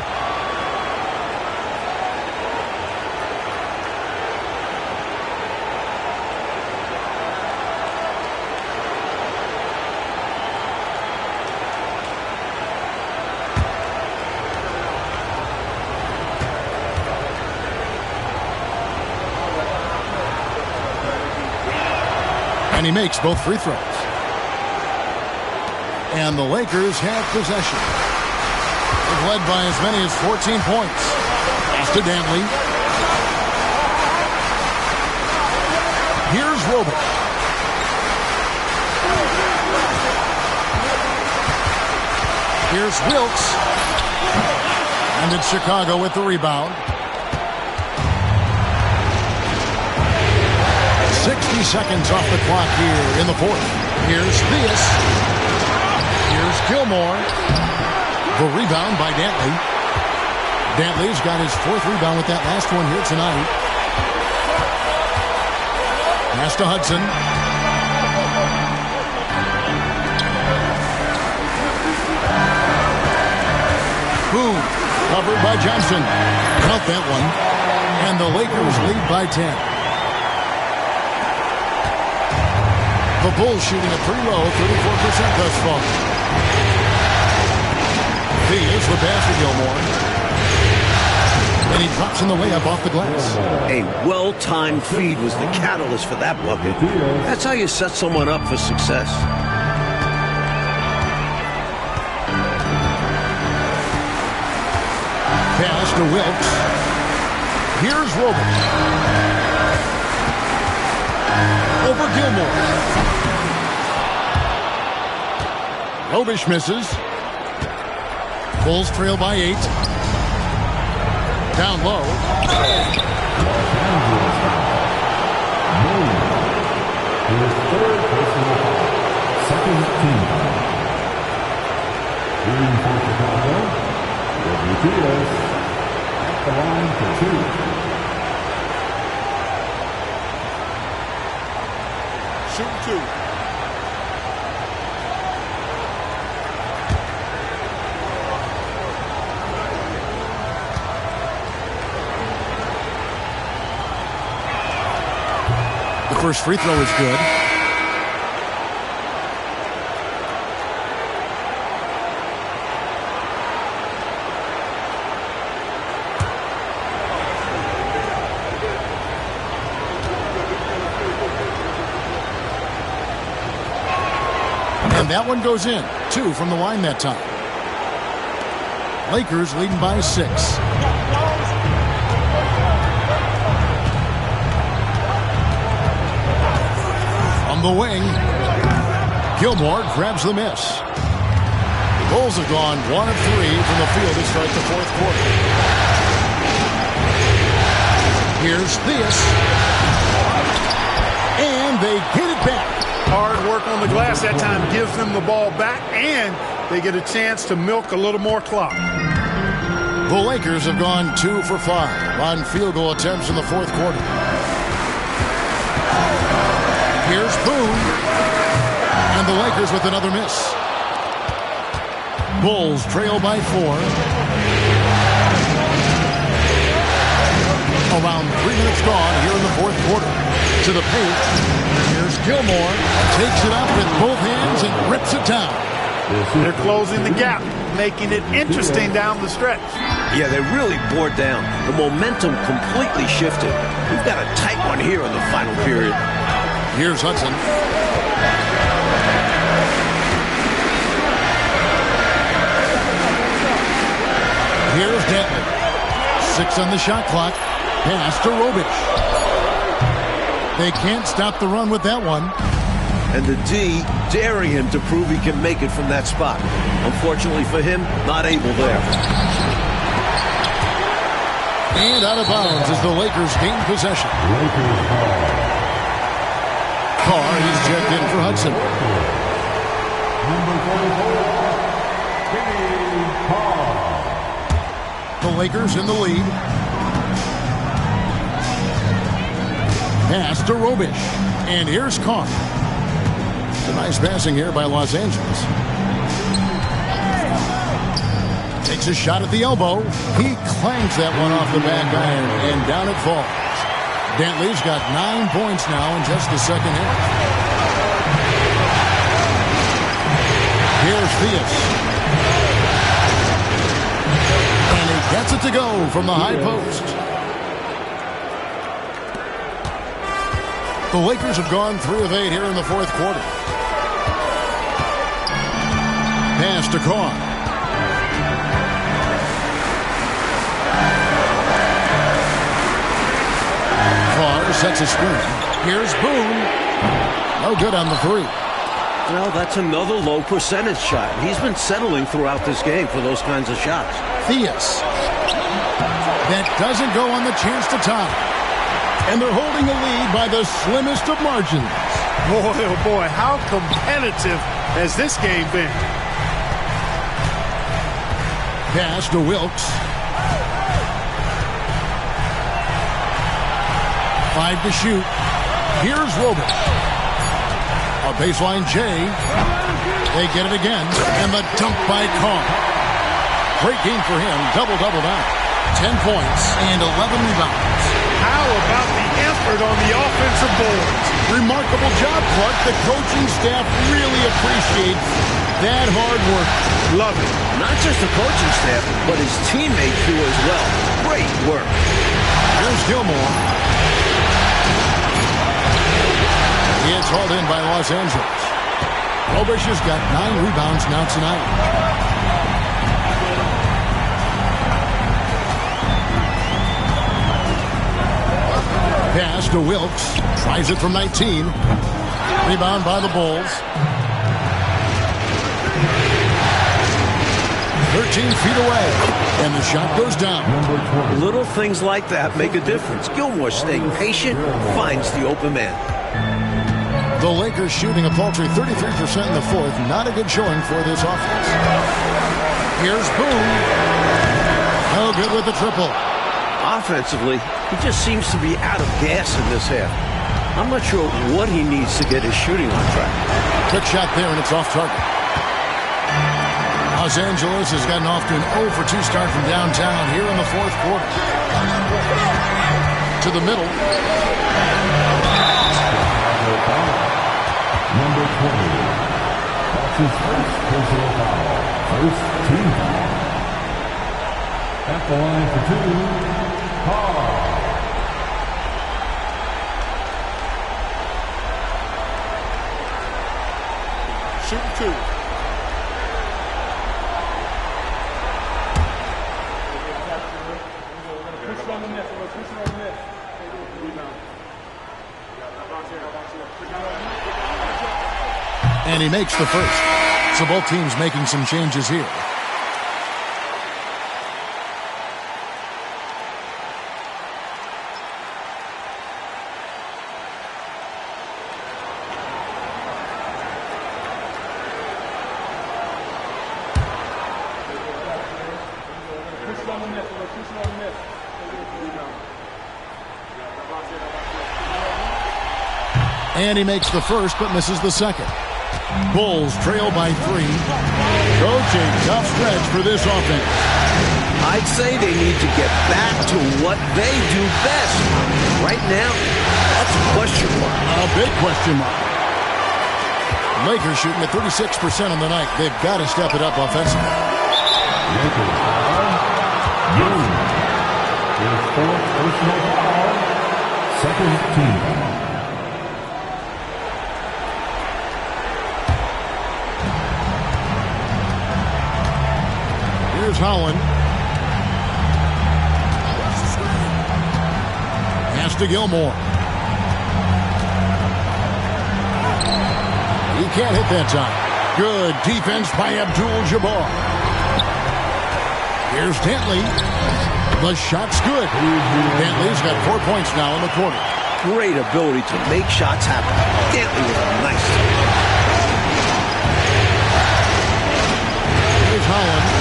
And he makes both free throws. And the Lakers have possession. They've led by as many as 14 points. Pass to Dantley. Here's Robert. Here's Wilkes. And it's Chicago with the rebound. 60 seconds off the clock here in the fourth. Here's Theus. Here's Gilmore. The rebound by Dantley. Dantley's got his fourth rebound with that last one here tonight. Pass to Hudson. Boom. Covered by Johnson. Count that one. And the Lakers lead by 10. The Bulls shooting a pretty low, 34% thus far. Theus the pass to Gilmore. And he drops in the layup off the glass. A well-timed feed was the catalyst for that bucket. That's how you set someone up for success. Pass to Wilkes. Here's Robert. Over Gilmore. Robish misses. Bulls trail by 8. Down low. His third personal foul. Second team foul. Leading for Chicago, Theus at the line for 2. Shoot 2. The first free throw is good. And that one goes in. 2 from the line that time. Lakers leading by 6. From the wing, Gilmore grabs the miss. The Bulls have gone 1 of 3 from the field to start the fourth quarter. Here's Theus. And they get it back. Hard work on the glass that time gives them the ball back, and they get a chance to milk a little more clock. The Lakers have gone 2 for 5 on field goal attempts in the fourth quarter. Here's Boone. And the Lakers with another miss. Bulls trail by 4. Around 3 minutes gone here in the fourth quarter. To the paint. Here's Gilmore. Takes it up with both hands and rips it down. They're closing the gap, making it interesting down the stretch. Yeah, they really bore down. The momentum completely shifted. We've got a tight one here in the final period. Here's Hudson. Here's Dantley. 6 on the shot clock. Pass to Robish. They can't stop the run with that one. And the D daring him to prove he can make it from that spot. Unfortunately for him, not able there. And out of bounds as the Lakers gain possession. Carr, he's checked in for Hudson. Number 44, Carr. The Lakers in the lead. Pass to Robish. And here's Carr. A nice passing here by Los Angeles. Takes a shot at the elbow. He clanks that one off the back iron, and down it falls. Dantley's got 9 points now in just the second half. Here's Theus. And he gets it to go from the high post. The Lakers have gone 3 of 8 here in the fourth quarter. Pass to Carr. sets a screen. Here's Boone. No good on the three. Well, that's another low percentage shot. He's been settling throughout this game for those kinds of shots. Theus. That doesn't go on the chance to tie. And they're holding a lead by the slimmest of margins. Boy, oh boy, how competitive has this game been? Pass to Wilkes. 5 to shoot. Here's Robert. A baseline J. They get it again. And the dunk by Carr. Great game for him. Double-double now. 10 points and 11 rebounds. How about the effort on the offensive boards? Remarkable job, Clark. The coaching staff really appreciates that hard work. Love it. Not just the coaching staff, but his teammates do as well. Great work. Here's Gilmore. It's hauled in by Los Angeles. Robish has got 9 rebounds now tonight. Pass to Wilkes. Tries it from 19. Rebound by the Bulls. 13 feet away. And the shot goes down. Little things like that make a difference. Gilmore staying patient, finds the open man. The Lakers shooting a paltry 33% in the fourth. Not a good showing for this offense. Here's Boone. No good with the triple. Offensively, he just seems to be out of gas in this half. I'm not sure what he needs to get his shooting on track. Quick shot there, and it's off target. Los Angeles has gotten off to an 0 for 2 start from downtown here in the fourth quarter. To the middle. Number 20. That's his first personal foul. First team foul. At the line for 2. Shooting 2. And he makes the first. So both teams making some changes here. And he makes the first, but misses the second. Bulls trail by 3. Coach, a tough stretch for this offense. I'd say they need to get back to what they do best. Right now, that's a question mark. A big question mark. Lakers shooting at 36% on the night. They've got to step it up offensively. Lakers foul. Boone. His fourth personal foul. Second team foul. Here's Holland. Pass to Gilmore. He can't hit that time. Good defense by Abdul-Jabbar. Here's Dantley. The shot's good. Dantley's got 4 points now in the quarter. Great ability to make shots happen. Dantley with a nice touch. Here's Holland.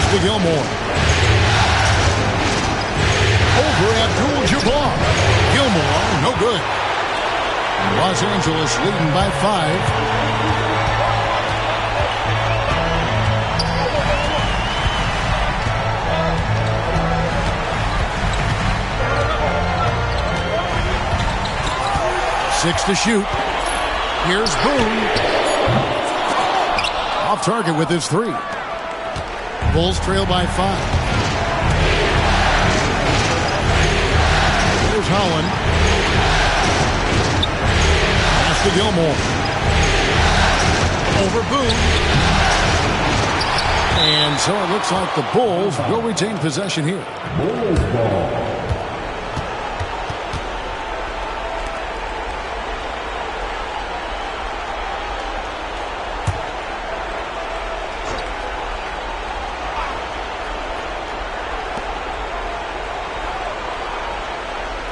To Gilmore. Over Abdul-Jabbar. Gilmore, no good. Los Angeles leading by 5. Six to shoot. Here's Boone. Off target with his 3. Bulls trail by 5. Here's Holland. Pass to Gilmore. Over Boone. And so it looks like the Bulls will retain possession here. Bulls ball.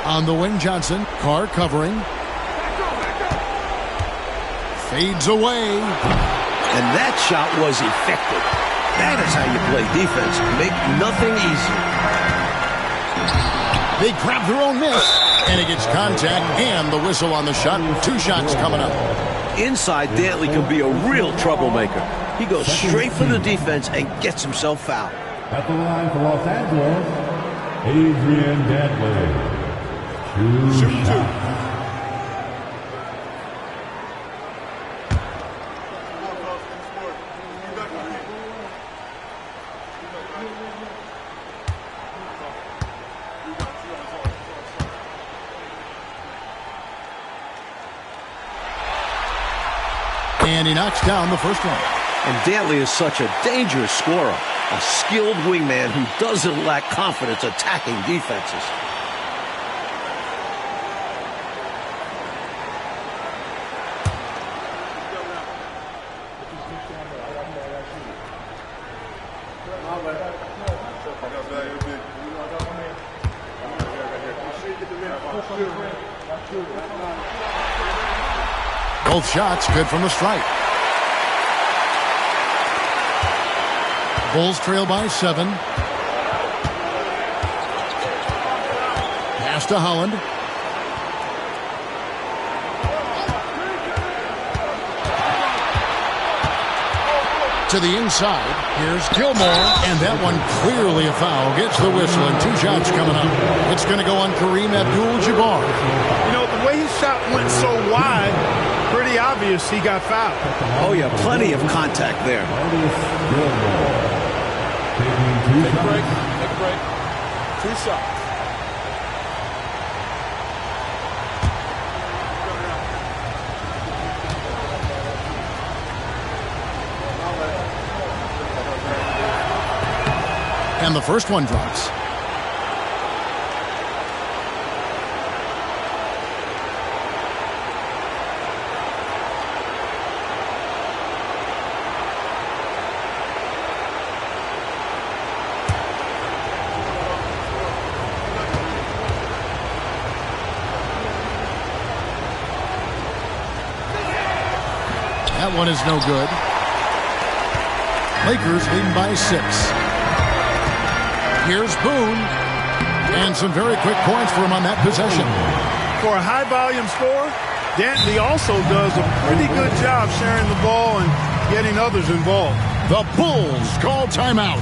On the wing, Johnson. Carr covering. Fades away. And that shot was effective. That is how you play defense. Make nothing easy. They grab their own miss. And he gets contact and the whistle on the shot. 2 shots coming up. Inside, Dantley can be a real troublemaker. He goes straight for the defense and gets himself fouled. At the line for Los Angeles, Adrian Dantley. 2 shots. And he knocks down the first one. And Dantley is such a dangerous scorer. A skilled wingman who doesn't lack confidence attacking defenses. Both shots good from the stripe. Bulls trail by 7. Pass to Holland. To the inside. Here's Gilmore. And that one clearly a foul. Gets the whistle and 2 shots coming up. It's going to go on Kareem Abdul-Jabbar. You know, the way his shot went so wide, pretty obvious he got fouled. Oh, yeah, plenty of contact there. Take a break. Take a break. 2 shots. And the first one drops. That one is no good. Lakers leading by 6. Here's Boone. And some very quick points for him on that possession. For a high-volume scorer, Dantley also does a pretty good job sharing the ball and getting others involved. The Bulls call timeout.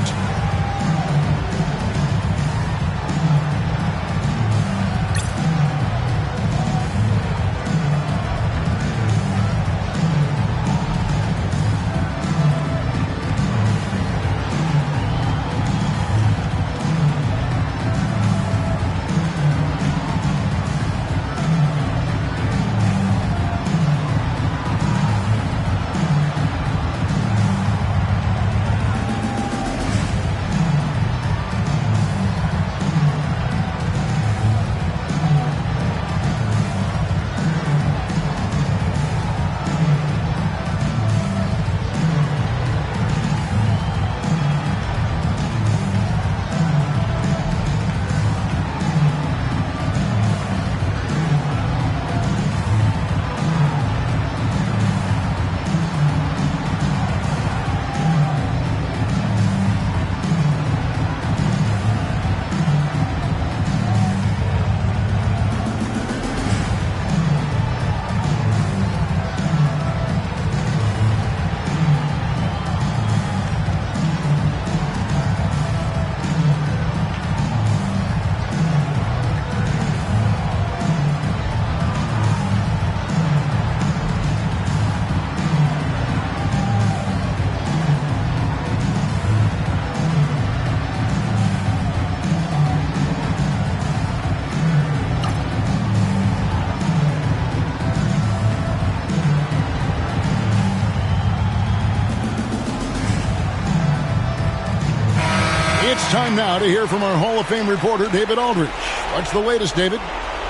It's time now to hear from our Hall of Fame reporter, David Aldridge. What's the latest, David?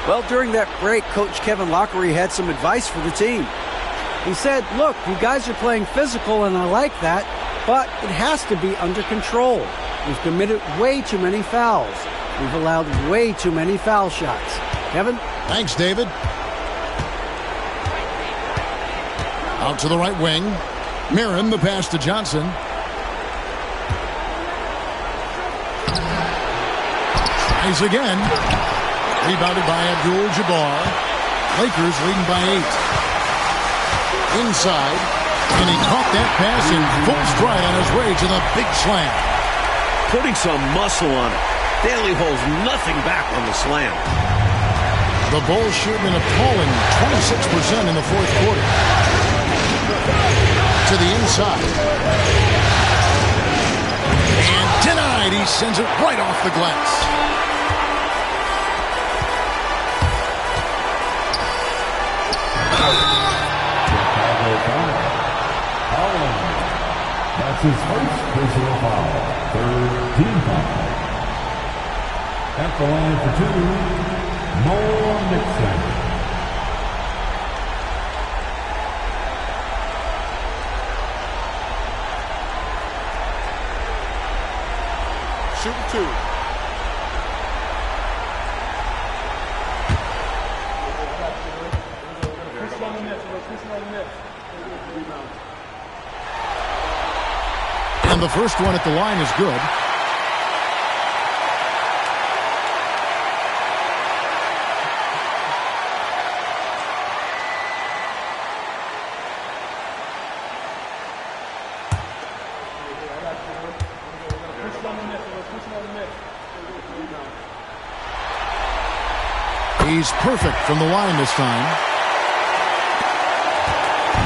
Well, during that break, Coach Kevin Lockery had some advice for the team. He said, look, you guys are playing physical, and I like that, but it has to be under control. We've committed way too many fouls. We've allowed way too many foul shots. Kevin? Thanks, David. Out to the right wing. Mirren, the pass to Johnson. Tries again. Rebounded by Abdul-Jabbar. Lakers leading by 8. Inside. And he caught that pass in full stride on his way to the big slam. Putting some muscle on it. Daly holds nothing back on the slam. The Bulls shoot an appalling 26% in the fourth quarter. To the inside. And denied. He sends it right off the glass. That's his first personal foul. Third team foul. At the line for 2, Noah Nixon. Shooting 2. And the first one at the line is good. He's perfect from the line this time.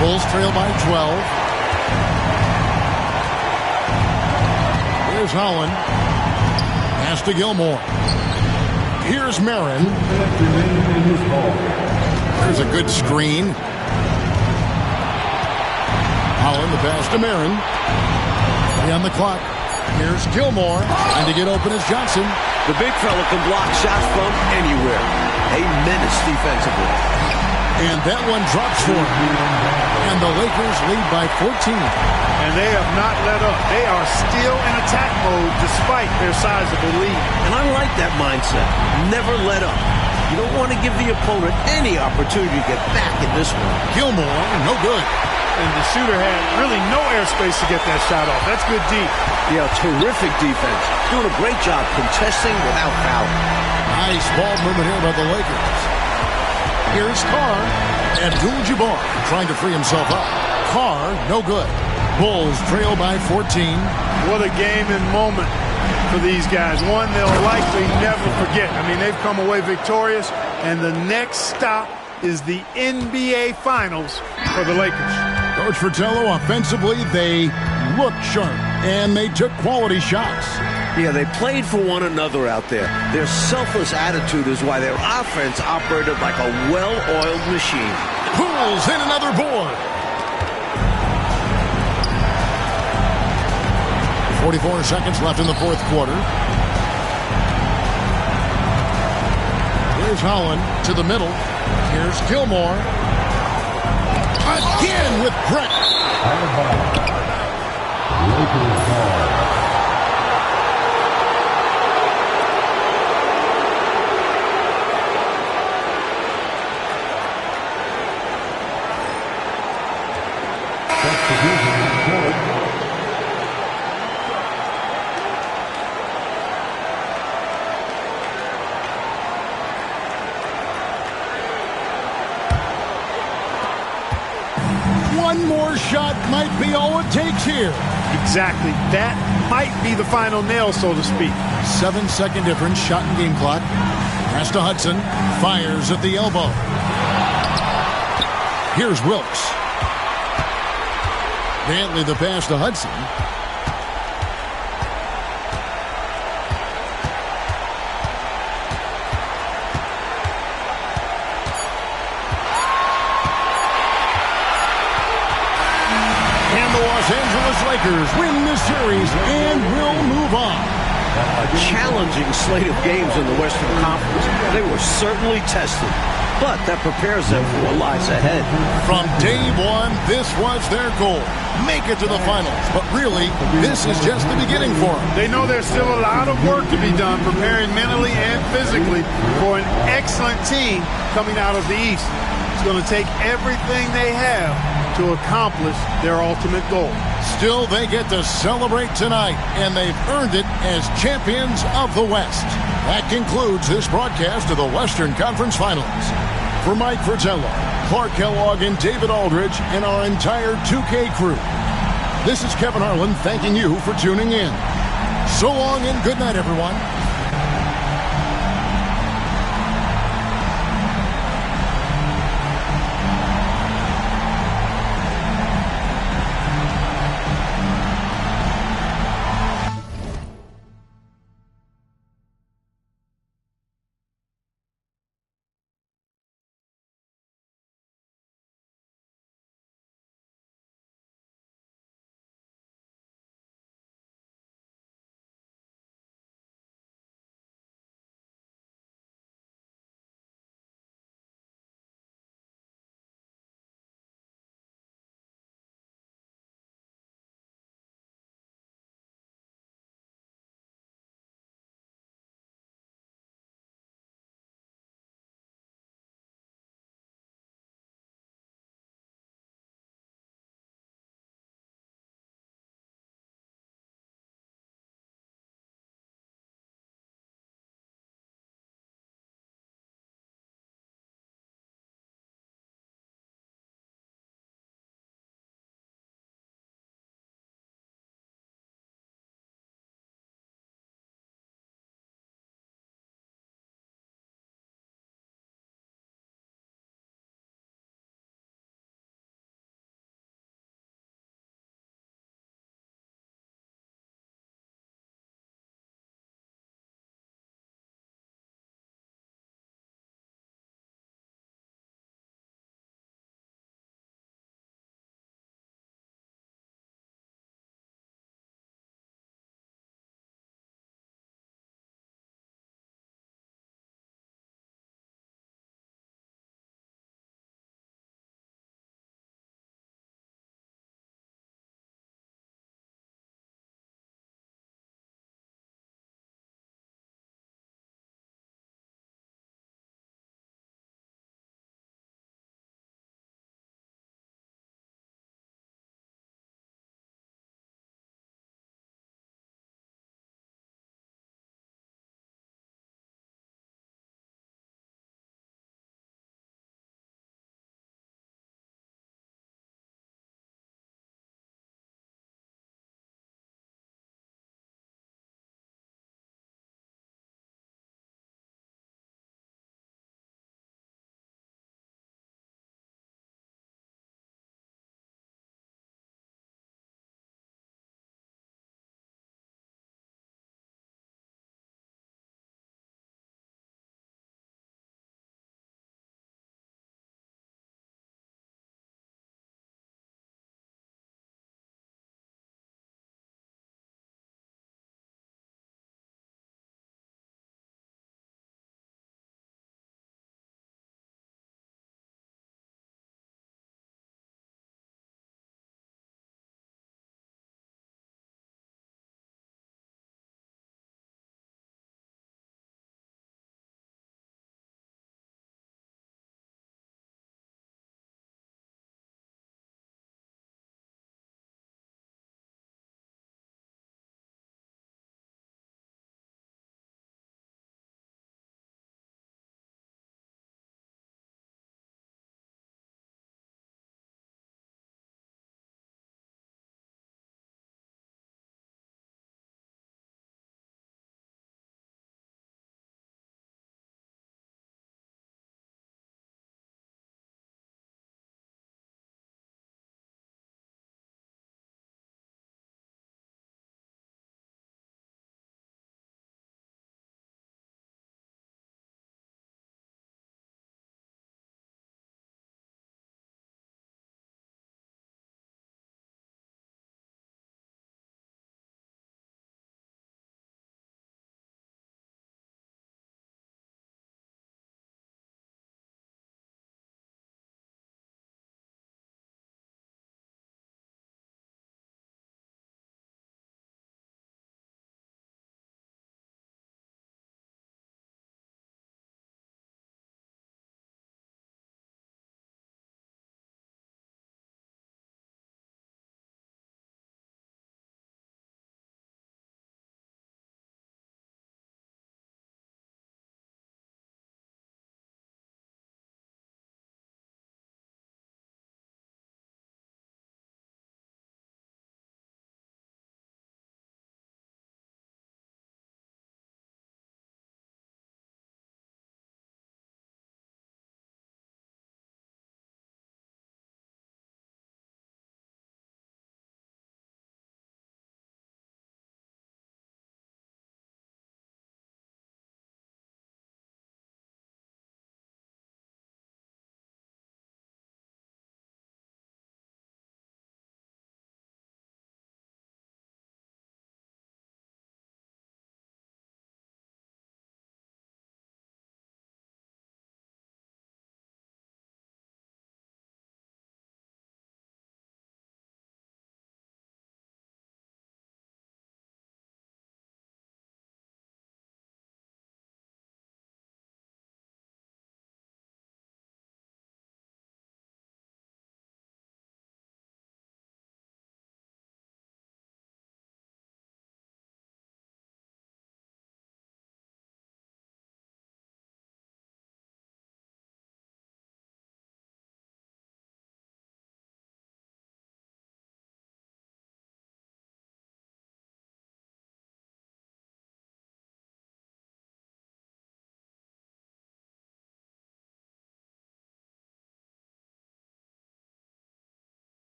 Bulls trail by 12. Here's Holland. Pass to Gilmore. Here's Mirren. There's a good screen. Holland, the pass to Mirren. 3 on the clock. Here's Gilmore. Trying to get open as Johnson. The big fella can block shots from anywhere. A menace defensively. And that one drops for him. And the Lakers lead by 14. And they have not let up. They are still in attack mode despite their sizable lead. And I like that mindset. Never let up. You don't want to give the opponent any opportunity to get back in this one. Gilmore, no good. And the shooter had really no airspace to get that shot off. That's good deep. Yeah, terrific defense. Doing a great job contesting without fouling. Nice ball movement here by the Lakers. Here's Carr. Abdul-Jabbar trying to free himself up. Carr, no good. Bulls trail by 14. What a game and moment for these guys. One they'll likely never forget. I mean, they've come away victorious, and the next stop is the NBA Finals for the Lakers. Coach Fratello, offensively, they looked sharp, and they took quality shots. Yeah, they played for one another out there. Their selfless attitude is why their offense operated like a well-oiled machine. Pulls in another board. 44 seconds left in the fourth quarter. Here's Holland to the middle. Here's Gilmore. Again with Brett. Lakers ball. One more shot might be all it takes here. Exactly. That might be the final nail, so to speak. 7-second difference, shot and game clock. Pass to Hudson. Fires at the elbow. Here's Wilkes. Bentley the pass to Hudson. And the Los Angeles Lakers win this series and will move on. A challenging slate of games in the Western Conference. They were certainly tested, but that prepares them for what lies ahead. From day one, this was their goal. Make it to the finals. But really, this is just the beginning for them. They know there's still a lot of work to be done, preparing mentally and physically for an excellent team coming out of the East. It's going to take everything they have to accomplish their ultimate goal. Still, they get to celebrate tonight, and they've earned it as champions of the West. That concludes this broadcast of the Western Conference Finals. For Mike Fratello, Clark Kellogg, and David Aldridge, and our entire 2K crew, this is Kevin Harlan thanking you for tuning in. So long and good night, everyone.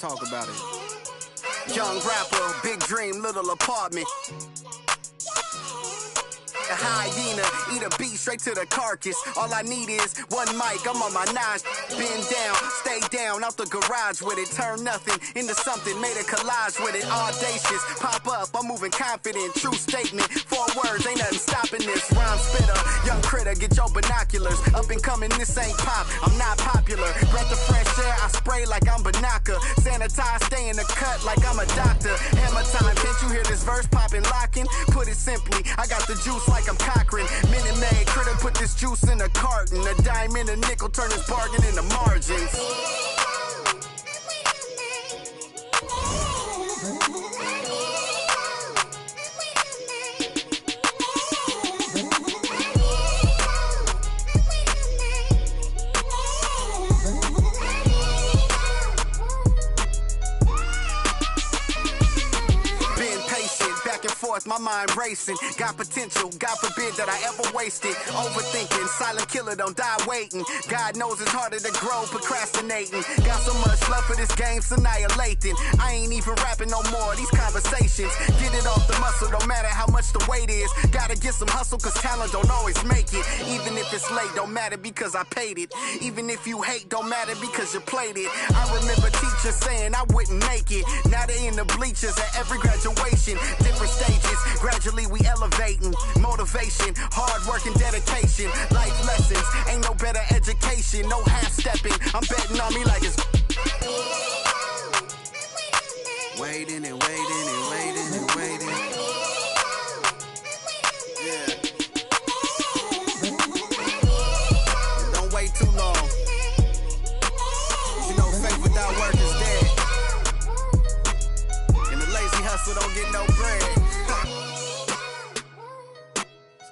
talk about it. Young rapper, big dream, little apartment. A hyena, eat a beat straight to the carcass. All I need is one mic, I'm on my nine. Bend down, stay down, out the garage with it. Turn nothing into something, made a collage with it. Audacious, pop up, I'm moving confident. True statement, 4 words, ain't nothing stopping this. Rhyme spitter, young critter, get your binoculars. Up and coming, this ain't pop, I'm not popular. Breath of fresh air, I spray like I'm Banaka. Sanitize, stay in the cut like I'm a doctor. Hammer time, can't you hear this verse popping, locking? Put it simply, I got the juice like I'm Cochran. Minute Maid, critter put this juice in a carton. A dime and a nickel turn this bargain into margins. My mind racing, got potential, God forbid that I ever waste it. Overthinking, silent killer, don't die waiting. God knows it's harder to grow, procrastinating. Got so much love for this game, it's annihilating. I ain't even rapping no more, these conversations. Get it off the muscle, don't matter how much the weight is. Gotta get some hustle, cause talent don't always make it. Even if it's late, don't matter because I paid it. Even if you hate, don't matter because you played it. I remember teachers saying I wouldn't make it. Now they in the bleachers at every graduation. Different stages. Gradually we elevating, motivation, hard work and dedication, life lessons, ain't no better education, no half-stepping, I'm betting on me like it's waiting and waiting and waiting and waiting. Yeah. Don't wait too long. You know faith without work is dead. And the lazy hustle don't get no bread.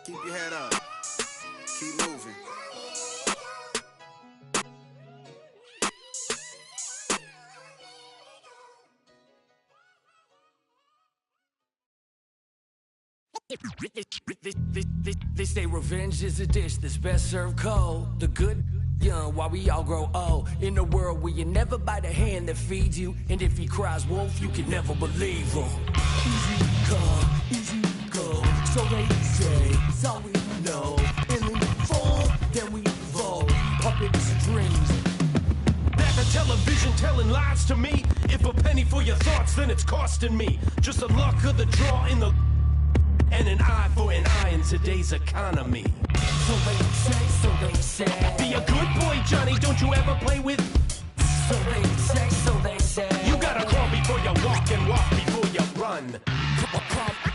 Keep your head up. Keep moving. They say revenge is a dish that's best served cold. The good young while we all grow old. In a world where you never bite a hand that feeds you, and if he cries wolf, you can never believe him. Easy come, easy go. So they say, it's all we know. And in the fall, then we fold. Puppet strings. Back the television telling lies to me. If a penny for your thoughts, then it's costing me. Just the luck of the draw in the and an eye for an eye in today's economy. So they say. Be a good boy, Johnny, don't you ever play with. So they say. You gotta crawl before you walk and walk before you run.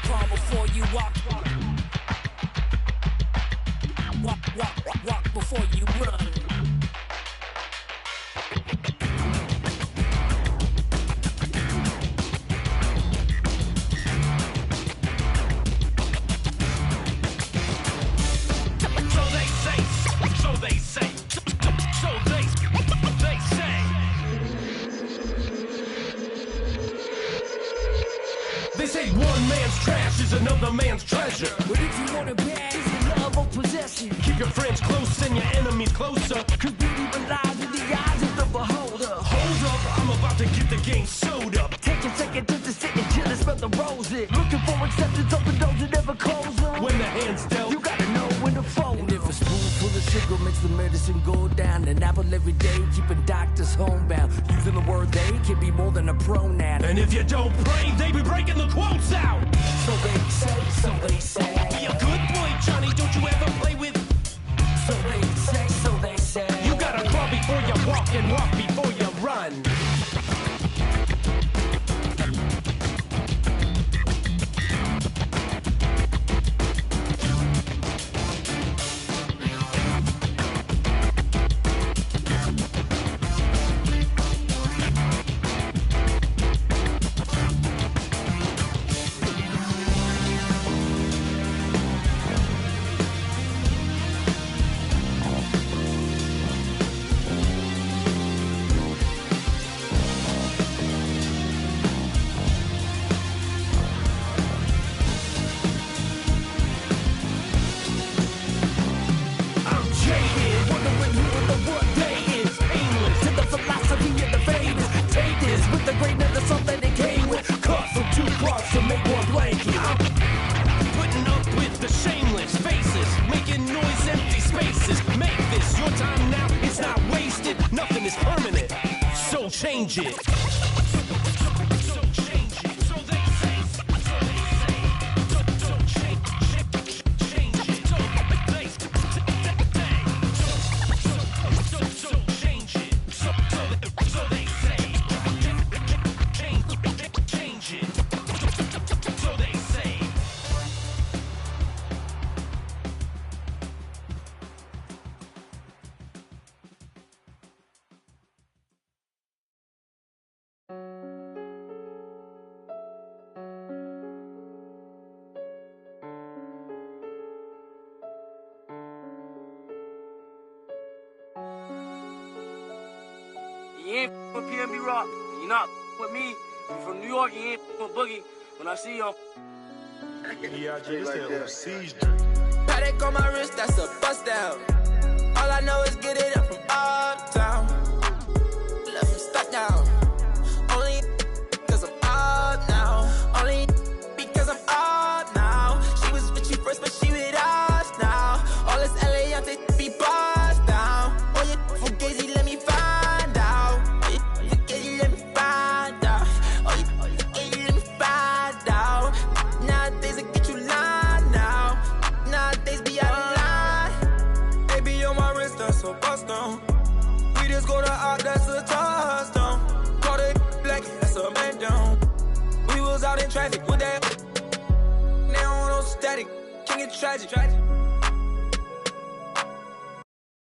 Crawl before you walk. Walk before you run. They say one man's trash is another man's treasure. But if you want it bad, is it love or possession? Keep your friends close and your enemies closer. Cause beauty lies in the eyes of the beholder. Hold up, I'm about to get the game sewed up. Take a second just to sit and chill and smell the roses. Looking for acceptance, open doors that never close them. When the hand's dealt, you gotta know when to fold. And if a spoonful of sugar makes the medicine go down, an apple every day, keeping doctors homebound. Using the word they can be more than a pronoun. And if you don't pray, they be breaking the quotes out. So they say. Be a good boy, Johnny, don't you ever play with. So they say. You gotta crawl before you walk and walk before you run. change it. You ain't with PNB Rock. You not with me. You from New York. You ain't with Boogie. When I see you, Paddock on my wrist, that's a bust down. All I know is get it up from uptown. Left him stuck down. Only cause I'm up now. Only because I'm up now. She was with you first, but she with us now. All this LA out there be bust down. Oh, you fugazi, let me find out. Oh, you fugazi, let me find out. Oh, you fugazi, let me find out. Nowadays I get you lying now. Nowadays be out of line. Baby on my wrist, that's a bust down. We just go to out, that's a touchdown. Call it black, that's a man down. We was out in traffic with that. Now on no static, can get tragic.